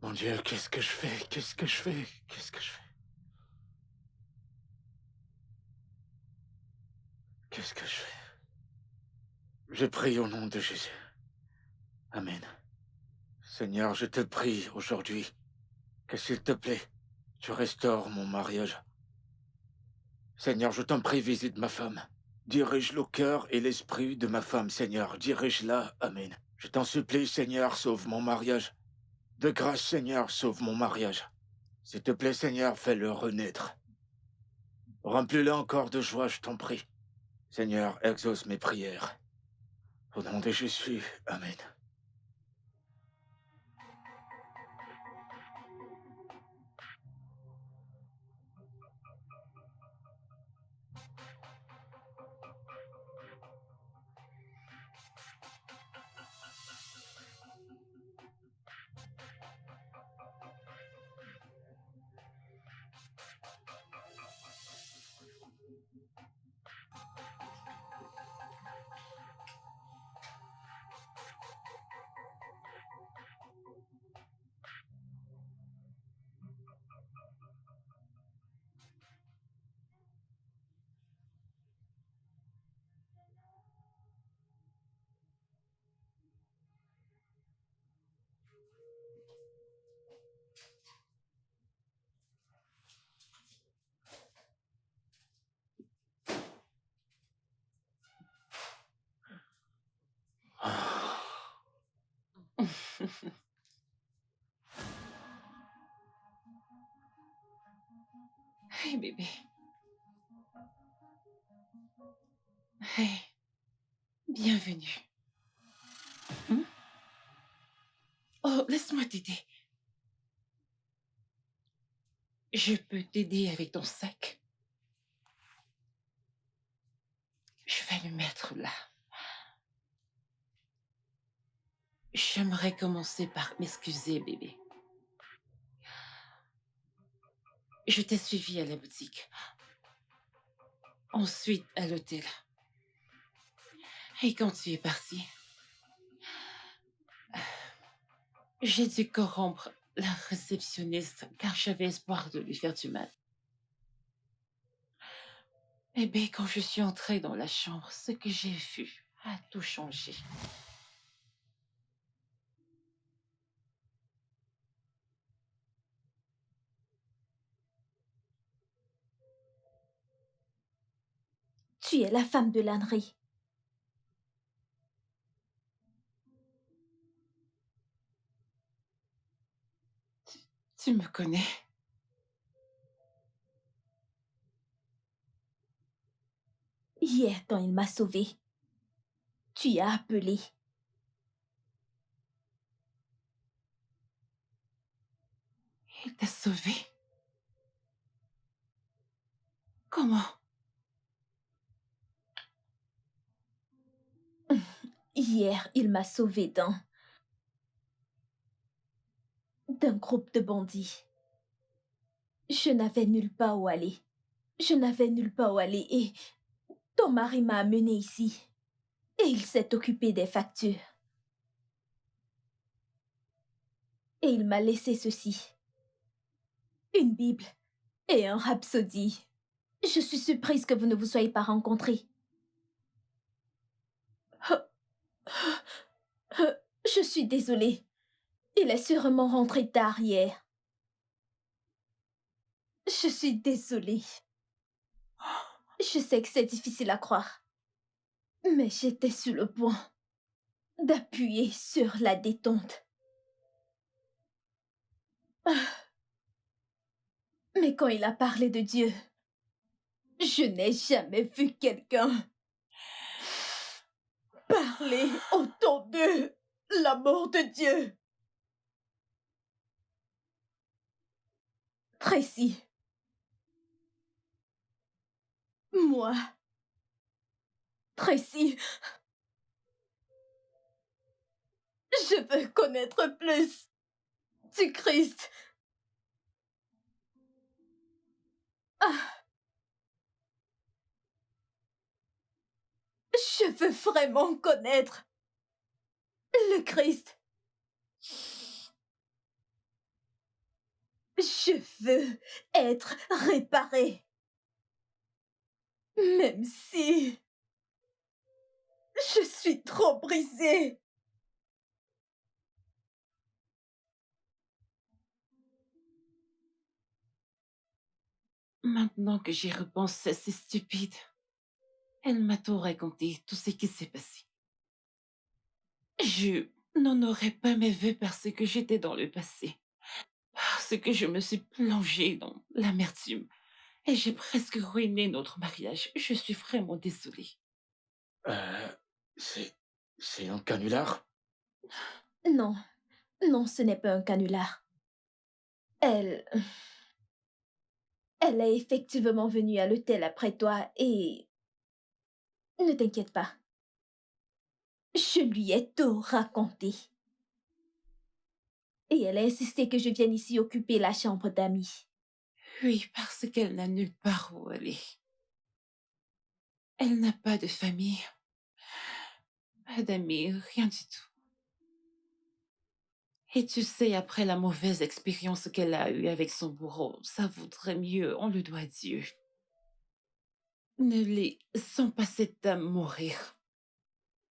Mon Dieu, qu'est-ce que je fais? Qu'est-ce que je fais? Qu'est-ce que je fais? Qu'est-ce que je fais? Je prie au nom de Jésus. Amen. Seigneur, je te prie aujourd'hui que s'il te plaît, tu restaures mon mariage. Seigneur, je t'en prie, visite ma femme. Dirige le cœur et l'esprit de ma femme, Seigneur. Dirige-la. Amen. Je t'en supplie, Seigneur, sauve mon mariage. De grâce, Seigneur, sauve mon mariage. S'il te plaît, Seigneur, fais-le renaître. Remplis-le encore de joie, je t'en prie. Seigneur, exauce mes prières. Au nom de Jésus, Amen. Hey, bébé. Hey, bienvenue. Oh, laisse-moi t'aider. Je peux t'aider avec ton sac. Je vais le mettre là. J'aimerais commencer par m'excuser, bébé. Je t'ai suivi à la boutique. Ensuite, à l'hôtel. Et quand tu es parti, j'ai dû corrompre la réceptionniste car j'avais espoir de lui faire du mal. Eh bien, quand je suis entrée dans la chambre, ce que j'ai vu a tout changé. Tu es la femme de l'ânerie. Tu me connais? Hier, quand il m'a sauvée, tu y as appelé. Il t'a sauvée? Comment? Hier, il m'a sauvée d'un groupe de bandits. Je n'avais nulle part où aller. Je n'avais nulle part où aller et ton mari m'a amenée ici. Et il s'est occupé des factures. Et il m'a laissé ceci. Une Bible et un rhapsodie. Je suis surprise que vous ne vous soyez pas rencontrés. Je suis désolée. Il est sûrement rentré tard hier. Je suis désolée. Je sais que c'est difficile à croire. Mais j'étais sur le point d'appuyer sur la détente. Mais quand il a parlé de Dieu, je n'ai jamais vu quelqu'un parler autant de l'amour de Dieu. Tracy, moi, Tracy, je veux connaître plus du Christ. Je veux vraiment connaître le Christ. Je veux être réparée. Même si je suis trop brisée. Maintenant que j'y repense, c'est stupide. Elle m'a tout raconté, tout ce qui s'est passé. Je n'en aurais pas mes vœux parce que j'étais dans le passé. Parce que je me suis plongée dans l'amertume. Et j'ai presque ruiné notre mariage. Je suis vraiment désolée. Euh, c'est... C'est un canular? Non, non, ce n'est pas un canular. Elle... Elle est effectivement venue à l'hôtel après toi et... Ne t'inquiète pas, je lui ai tout raconté. Et elle a insisté que je vienne ici occuper la chambre d'amis. Oui, parce qu'elle n'a nulle part où aller. Elle n'a pas de famille, pas d'amis, rien du tout. Et tu sais, après la mauvaise expérience qu'elle a eue avec son bourreau, ça vaudrait mieux, on le doit à Dieu. Ne laissons pas cette dame mourir.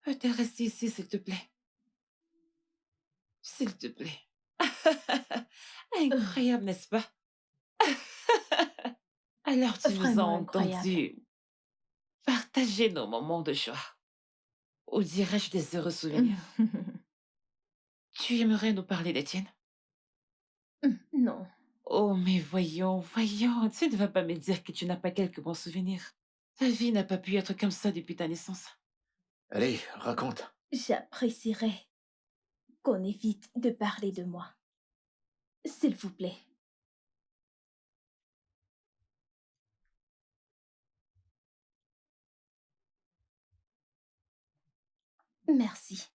Peux-tu rester ici, s'il te plaît? S'il te plaît. Incroyable, n'est-ce pas? Alors tu nous as Vraiment incroyable. entendus partager nos moments de joie. Ou dirais-je des heureux souvenirs? Tu aimerais nous parler d'Étienne? Non. Oh, mais voyons, voyons, tu ne vas pas me dire que tu n'as pas quelques bons souvenirs. Ta vie n'a pas pu être comme ça depuis ta naissance. Allez, raconte. J'apprécierais qu'on évite de parler de moi. S'il vous plaît. Merci.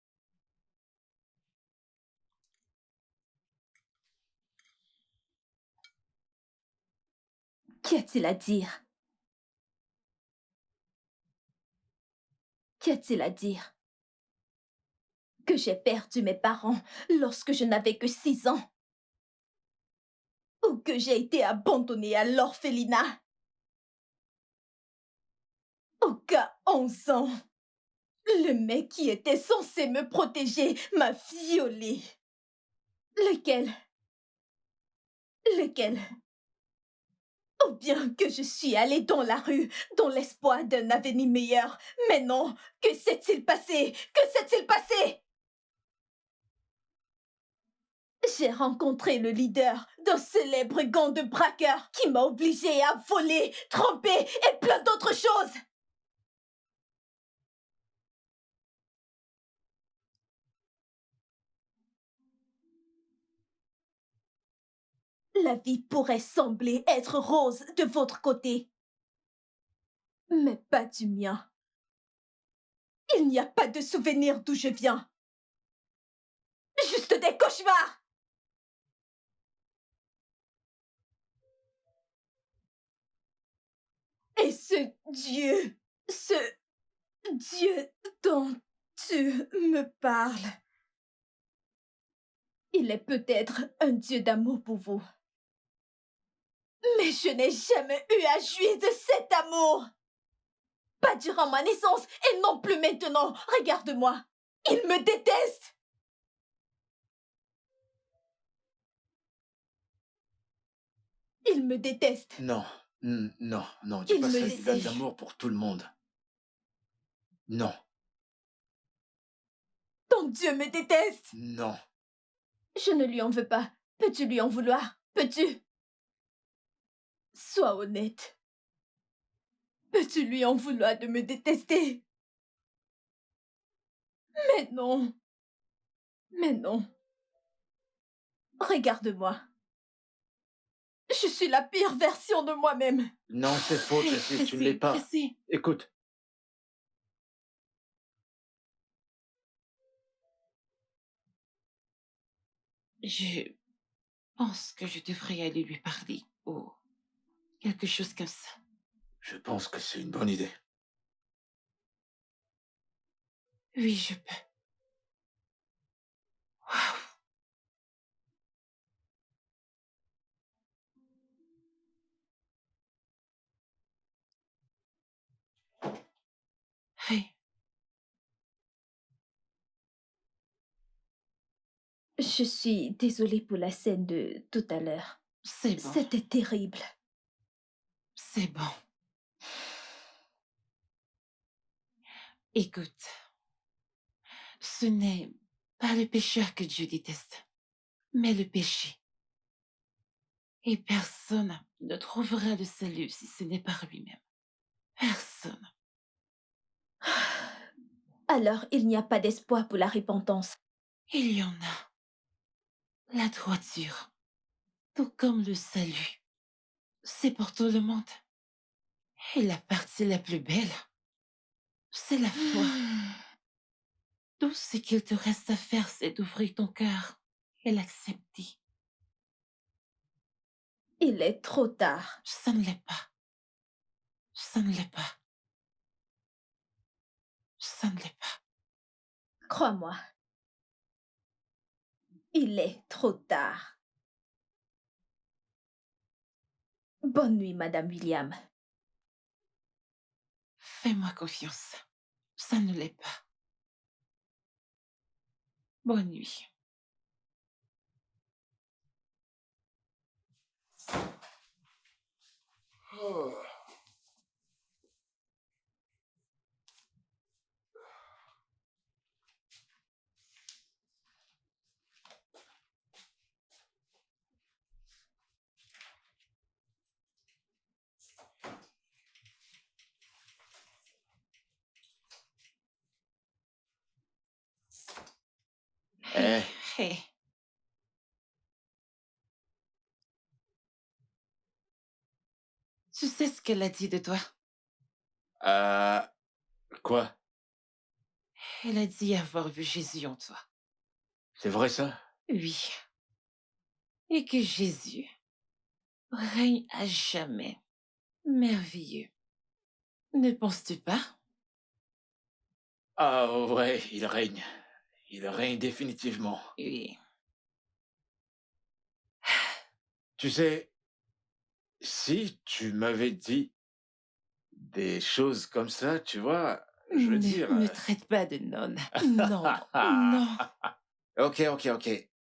Qu'y a-t-il à dire? Qu'y a-t-il à dire? Que j'ai perdu mes parents lorsque je n'avais que 6 ans? Ou que j'ai été abandonnée à l'orphelinat? Ou qu'à 11 ans, le mec qui était censé me protéger m'a violée? Lequel? Lequel? Ou bien que je suis allée dans la rue dans l'espoir d'un avenir meilleur. Mais non, que s'est-il passé? Que s'est-il passé? J'ai rencontré le leader d'un célèbre gang de braqueurs qui m'a obligée à voler, tromper et plein d'autres choses. La vie pourrait sembler être rose de votre côté, mais pas du mien. Il n'y a pas de souvenir d'où je viens. Juste des cauchemars. Et ce Dieu dont tu me parles, il est peut-être un Dieu d'amour pour vous. Mais je n'ai jamais eu à jouir de cet amour. Pas durant ma naissance et non plus maintenant. Regarde-moi. Il me déteste. Il me déteste. Non, non, dis Il pas me ça, il a de dit. l'amour pour tout le monde. Non, Ton Dieu me déteste. non. Je ne lui en veux pas. Peux-tu lui en vouloir? Peux-tu? Sois honnête. Peux-tu lui en vouloir de me détester? Mais non. Mais non. Regarde-moi. Je suis la pire version de moi-même. Non, c'est faux, Jessie, tu ne l'es pas. Jessie. Écoute, Je pense que je devrais aller lui parler ou quelque chose comme ça. je pense que c'est une bonne idée. Oui, je peux. Waouh. Hey, Je suis désolée pour la scène de tout à l'heure. c'est bon, C'était terrible. c'est bon. Écoute, ce n'est pas le pécheur que Dieu déteste, mais le péché. Et personne ne trouvera le salut si ce n'est par lui-même. Personne. Alors il n'y a pas d'espoir pour la repentance. Il y en a. La droiture, tout comme le salut, c'est pour tout le monde. Et la partie la plus belle, c'est la foi. Tout ce qu'il te reste à faire, c'est d'ouvrir ton cœur et l'accepter. Il est trop tard. Ça ne l'est pas. Ça ne l'est pas. Ça ne l'est pas. Crois-moi. Il est trop tard. Bonne nuit, Madame William. Fais-moi confiance. Ça ne l'est pas. Bonne nuit. Eh, Hé. Tu sais ce qu'elle a dit de toi? euh, quoi? Elle a dit avoir vu Jésus en toi. C'est vrai ça? Oui. Et que Jésus règne à jamais. Merveilleux. Ne penses-tu pas? Ah ouais, il règne. Il règne définitivement. Oui. Tu sais, si tu m'avais dit des choses comme ça, tu vois, je veux dire... Ne me traite pas de nonne. Non, non. Ok.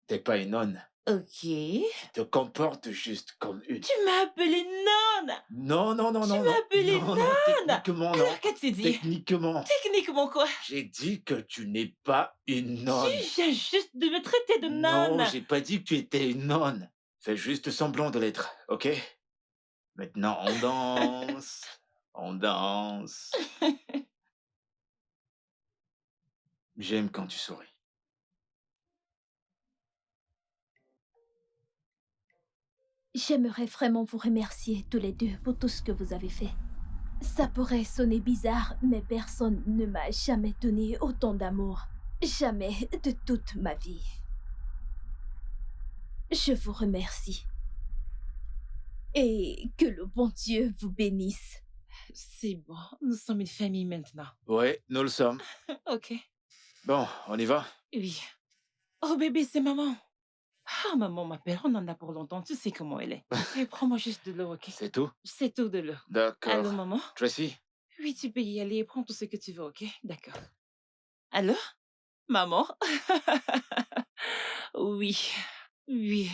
T'es pas une nonne. Ok. Tu te comportes juste comme une. Tu m'as appelé nonne. Non. Tu m'as appelé non, techniquement, non. Alors qu'as-tu dit? Techniquement. Techniquement quoi? J'ai dit que tu n'es pas une nonne. Tu viens juste de me traiter de nonne. Non, j'ai pas dit que tu étais une nonne. Fais juste semblant de l'être, ok? Maintenant, on danse. On danse. J'aime quand tu souris. J'aimerais vraiment vous remercier tous les deux pour tout ce que vous avez fait. Ça pourrait sonner bizarre, mais personne ne m'a jamais donné autant d'amour. Jamais de toute ma vie. Je vous remercie. Et que le bon Dieu vous bénisse. C'est bon, nous sommes une famille maintenant. Ouais, nous le sommes. Ok. Bon, on y va? Oui. Oh bébé, c'est maman. Ah, maman m'appelle, on en a pour longtemps, tu sais comment elle est. Et prends-moi juste de l'eau, ok? C'est tout? C'est tout de l'eau. D'accord. Allô, maman? Tracy? Oui, tu peux y aller, prends tout ce que tu veux, ok? D'accord. Allô? Maman? Oui. Oui.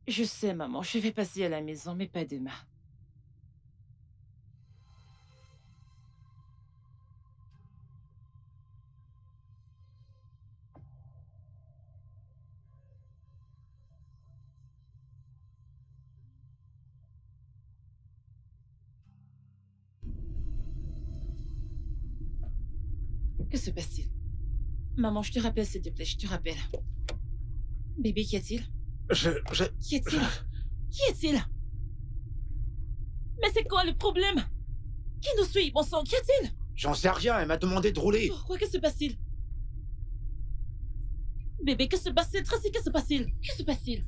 Je sais, maman, je vais passer à la maison, mais pas demain. Que se passe-t-il? Maman, je te rappelle, s'il te plaît, je te rappelle. Bébé, qu'y a-t-il? Qu'y a-t-il? Qu'y a-t-il? Mais c'est quoi le problème? Qui nous suit, bon sang? Qu'y a-t-il? J'en sais rien, elle m'a demandé de rouler. Pourquoi? Que se passe-t-il? Bébé, que se passe-t-il? Tracy, que se passe-t-il? Que se passe-t-il?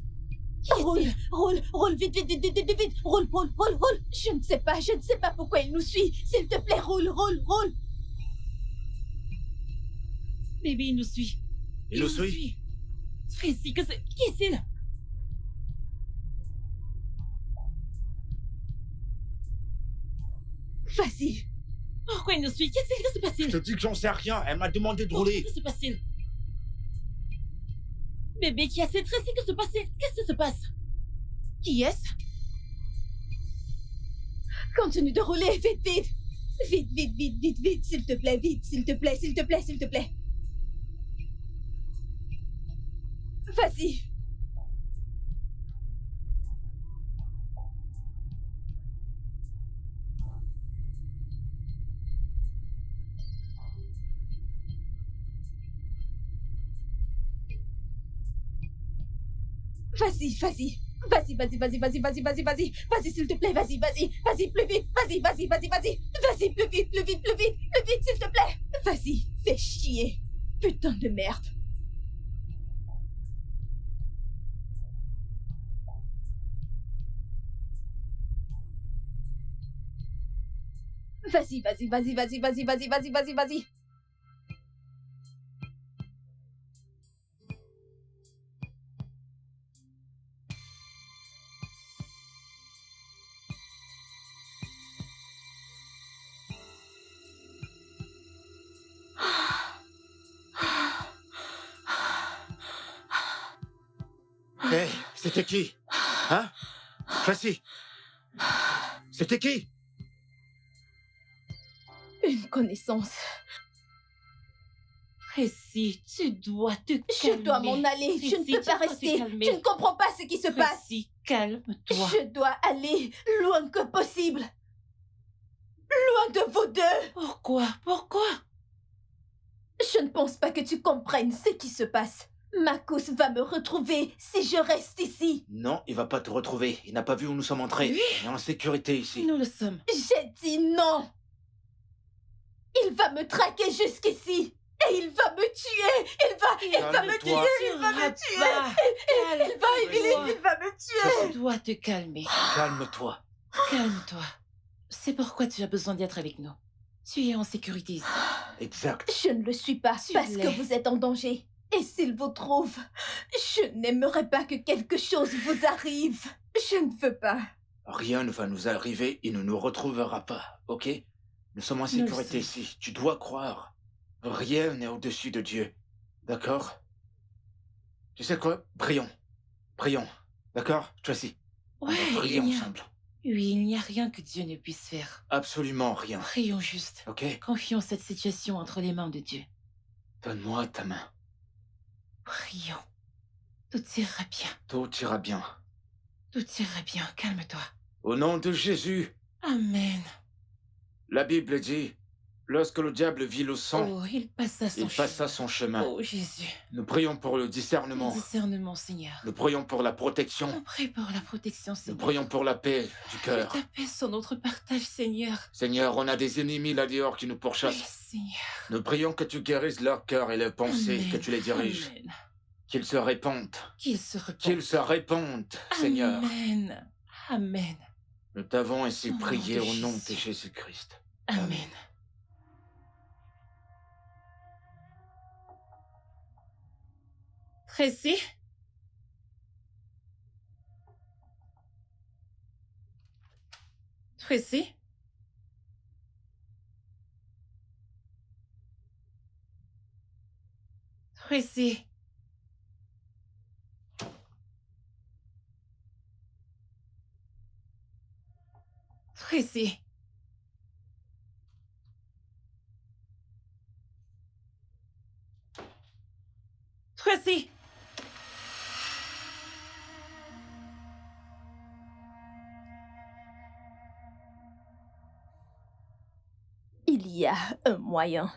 Roule, vite, roule. Je ne sais pas pourquoi il nous suit. S'il te plaît, roule. Bébé, il nous suit. Il nous suit? Tracy, que c'est... Qui est-il? Vas-y, Pourquoi il nous suit? Qu'est-ce qui se Je passe-t-il? te dis que j'en sais rien. Elle m'a demandé de rouler. Que se passe-t-il? Bébé, qui a cette Tracy? Que se passe-t-il? Qu'est-ce qui se passe? Qui est-ce? Continue de rouler, vite, vite. Vite, vite, vite, vite, vite, s'il te plaît, vite, s'il te plaît, s'il te plaît, s'il te plaît. Vas-y. Vas-y, vas-y. Vas-y, vas-y, vas-y, vas-y, vas-y, vas-y, vas-y. Vas-y, s'il te plaît, vas-y, vas-y. Vas-y, plus vite. Vas-y, vas-y, vas-y, vas-y. Vas-y, plus vite, plus vite, plus vite. Plus vite, s'il te plaît. Vas-y, fais chier. Putain de merde. Vas-y, vas-y, vas-y, vas-y, vas-y, vas-y, vas-y, vas-y, vas-y. Hé, c'était qui? Hein? Tracy? C'était qui? Une connaissance. Tracy, tu dois te calmer. Je dois m'en aller. Je ne peux pas rester. Tu ne comprends pas ce qui se passe. Tracy, calme-toi. Je dois aller loin que possible. Loin de vous deux. Pourquoi? Pourquoi? Je ne pense pas que tu comprennes ce qui se passe. Marcus va me retrouver si je reste ici. Non, il va pas te retrouver. Il n'a pas vu où nous sommes entrés. Oui. On est en sécurité ici. Nous le sommes. J'ai dit non. Il va me traquer jusqu'ici. Et il va me tuer. Il va me tuer. Calme-toi. Il va me tuer. Calme-toi. Il va me tuer. Tu dois te calmer. Calme-toi. Calme-toi. C'est pourquoi tu as besoin d'être avec nous. Tu es en sécurité ici. Exact. Je ne le suis pas Tu parce l'es. que vous êtes en danger. Et s'il vous trouve, je n'aimerais pas que quelque chose vous arrive. Je ne veux pas. Rien ne va nous arriver. Il ne nous retrouvera pas, ok? Nous sommes en Nous le sécurité sommes. ici. Tu dois croire. Rien n'est au-dessus de Dieu. D'accord? Tu sais quoi? Prions. Prions. D'accord, Tracy? On Ouais, va prier il y a- ensemble. Oui, il n'y a rien que Dieu ne puisse faire. Absolument rien. Prions juste. Ok? Confions cette situation entre les mains de Dieu. Donne-moi ta main. Prions. Tout ira bien. Tout ira bien. Tout ira bien. Calme-toi. Au nom de Jésus, Amen. la Bible dit, lorsque le diable vit le sang, Oh, il passa son il passa son chemin. Oh, Jésus. Nous prions pour le Le discernement. discernement, Seigneur. Nous prions pour la On protection. prie pour la protection, Nous Seigneur. prions pour la paix du Que cœur. ta paix sur notre partage, Seigneur. Seigneur, on a des ennemis là dehors qui nous Oui, pourchassent. Seigneur. Nous prions que tu guérisses leur cœur et leurs pensées, Amen. que tu les diriges. Amen. Qu'ils se répandent. Qu'il se repente. Qu'ils se répandent, Seigneur. Amen. Amen. Nous t'avons ainsi Au nom prié de au nom de Jésus. Jésus-Christ. Amen. Tracy? Tracy? Tracy? Tracy? Tracy? Il y a un moyen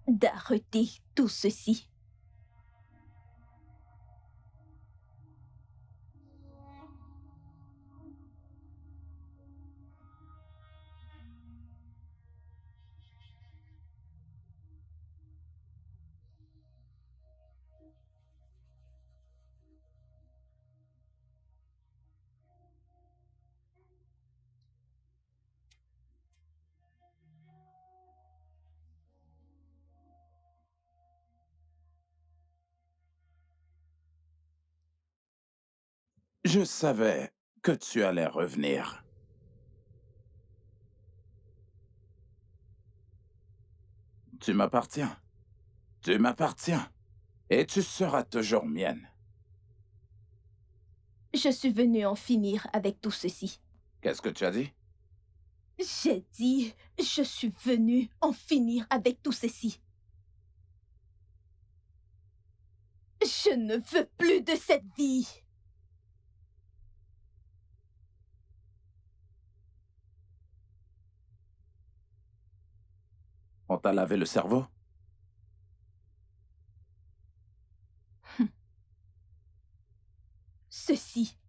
d'arrêter tout ceci. Je savais que tu allais revenir. Tu m'appartiens. Tu m'appartiens. Et tu seras toujours mienne. Je suis venue en finir avec tout ceci. Qu'est-ce que tu as dit? J'ai dit, je suis venue en finir avec tout ceci. Je ne veux plus de cette vie. On t'a lavé le cerveau? Ceci,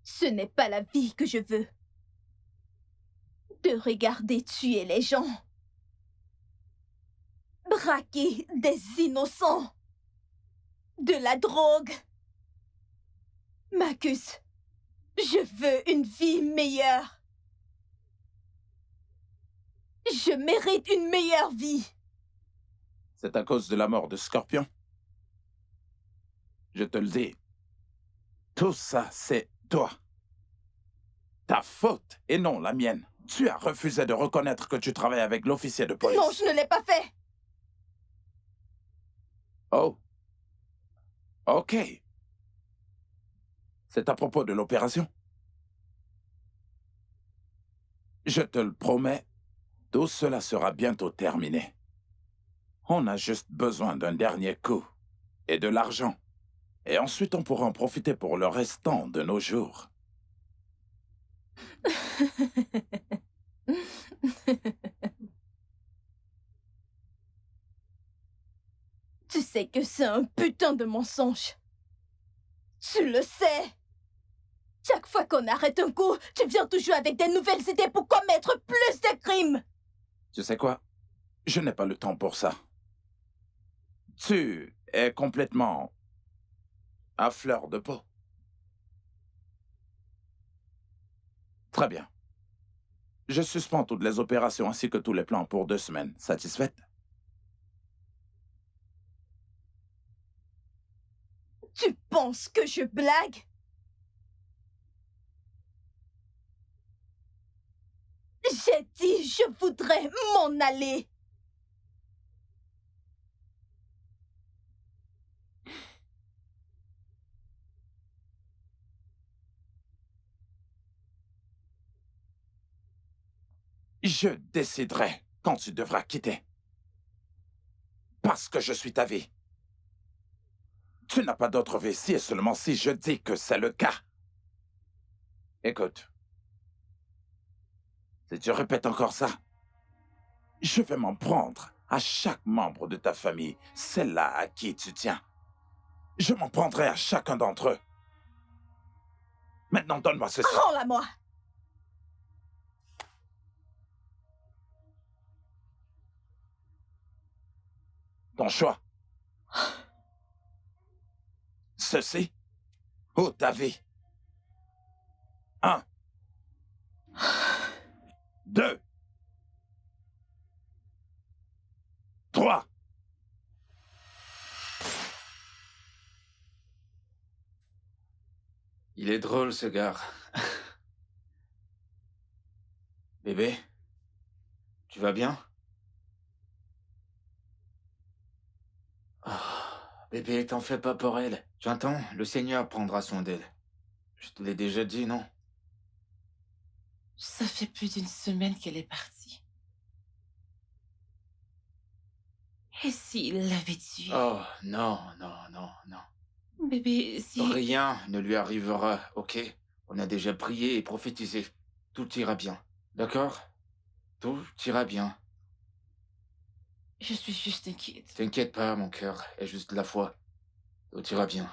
ce n'est pas la vie que je veux. De regarder tuer les gens. Braquer des innocents. De la drogue. Marcus, je veux une vie meilleure. Je mérite une meilleure vie. C'est à cause de la mort de Scorpion? Je te le dis. Tout ça, c'est toi. Ta faute et non la mienne. Tu as refusé de reconnaître que tu travailles avec l'officier de police. Non, je ne l'ai pas fait. Oh. Ok. C'est à propos de l'opération? Je te le promets, tout cela sera bientôt terminé. On a juste besoin d'un dernier coup et de l'argent. Et ensuite, on pourra en profiter pour le restant de nos jours. Tu sais que c'est un putain de mensonge. Tu le sais. Chaque fois qu'on arrête un coup, tu viens toujours avec des nouvelles idées pour commettre plus de crimes. Tu sais quoi? Je n'ai pas le temps pour ça. Tu es complètement à fleur de peau. Très bien. Je suspends toutes les opérations ainsi que tous les plans pour 2 semaines. Satisfaite? Tu penses que je blague? J'ai dit je voudrais m'en aller. Je déciderai quand tu devras quitter. Parce que je suis ta vie. Tu n'as pas d'autre vie si et seulement si je dis que c'est le cas. Écoute. Si tu répètes encore ça, je vais m'en prendre à chaque membre de ta famille, celle-là à qui tu tiens. Je m'en prendrai à chacun d'entre eux. Maintenant, donne-moi ceci. Rends-la-moi. Ton choix. Ceci ou ta vie. 1, 2, 3. Il est drôle, ce gars. Bébé, tu vas bien? Bébé, t'en fais pas pour elle. Tu entends? Le Seigneur prendra soin d'elle. Je te l'ai déjà dit, non? Ça fait plus d'1 semaine qu'elle est partie. Et s'il l'avait tuée? Oh, non, non, non, non. Bébé, si... Rien ne lui arrivera, ok? On a déjà prié et prophétisé. Tout ira bien. D'accord? Tout ira bien. Je suis juste inquiète. T'inquiète pas, mon cœur. Aie juste de la foi. Tout ira bien.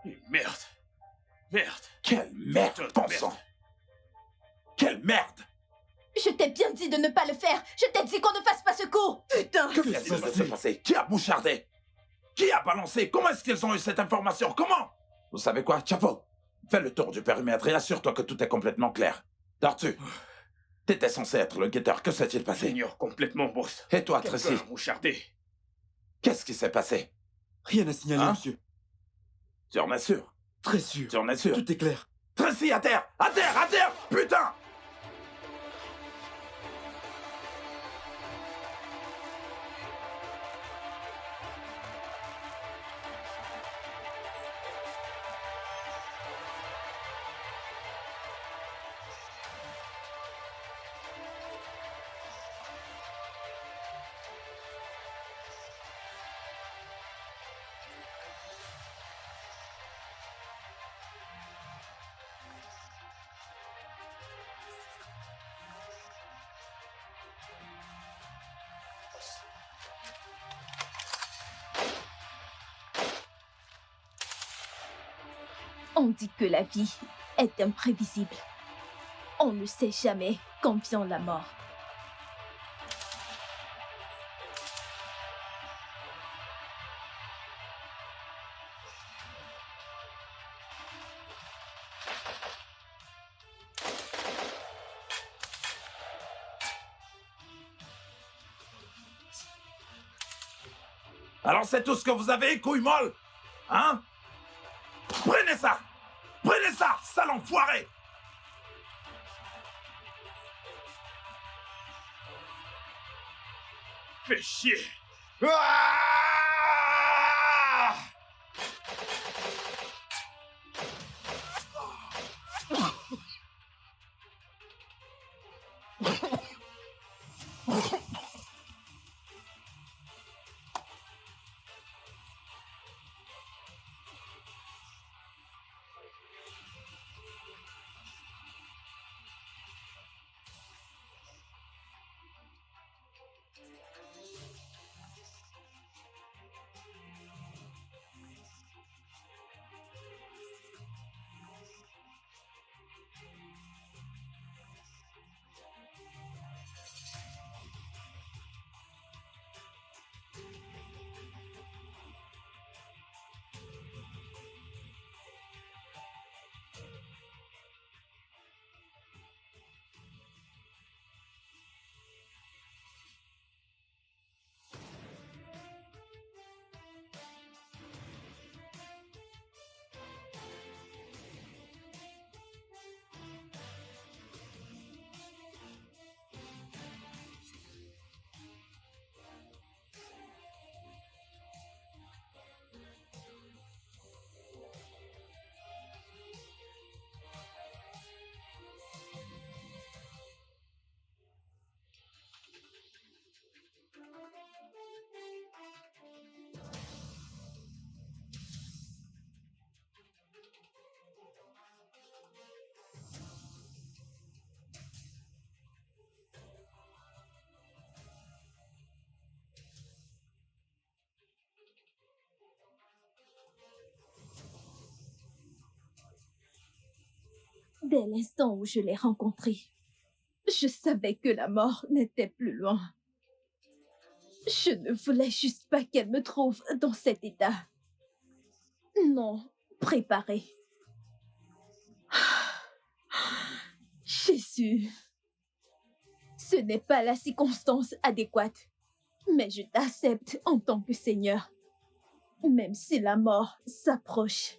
Et merde. Merde. Quelle merde, Putain de bon merde. sang. Quelle merde. Je t'ai bien dit de ne pas le faire. Je t'ai dit qu'on ne fasse pas ce coup. Putain. Que vient-il de se passer? Qui a bouchardé? Qui a balancé? Comment est-ce qu'ils ont eu cette information? Comment? Vous savez quoi, Chapeau? Fais le tour du périmètre et assure-toi que tout est complètement clair. Dartu, t'étais censé être le guetteur. Que s'est-il passé? J'ignore complètement, boss. Et toi, Quelqu'un Tracy? a mouchardé. Qu'est-ce qui s'est passé? Rien à signaler, Hein? monsieur. Tu en es sûr? Très sûr. Tu en es sûr? Tout est clair. Tracy, à terre! À terre! À terre! Putain! On dit que la vie est imprévisible. On ne sait jamais quand vient la mort. Alors c'est tout ce que vous avez, couille molle? Hein? Prenez ça! Prenez ça, sale enfoiré! Fais chier. Ah! Dès l'instant où je l'ai rencontrée, je savais que la mort n'était plus loin. Je ne voulais juste pas qu'elle me trouve dans cet état. Non, préparée. Jésus, ce n'est pas la circonstance adéquate, mais je t'accepte en tant que Seigneur, même si la mort s'approche.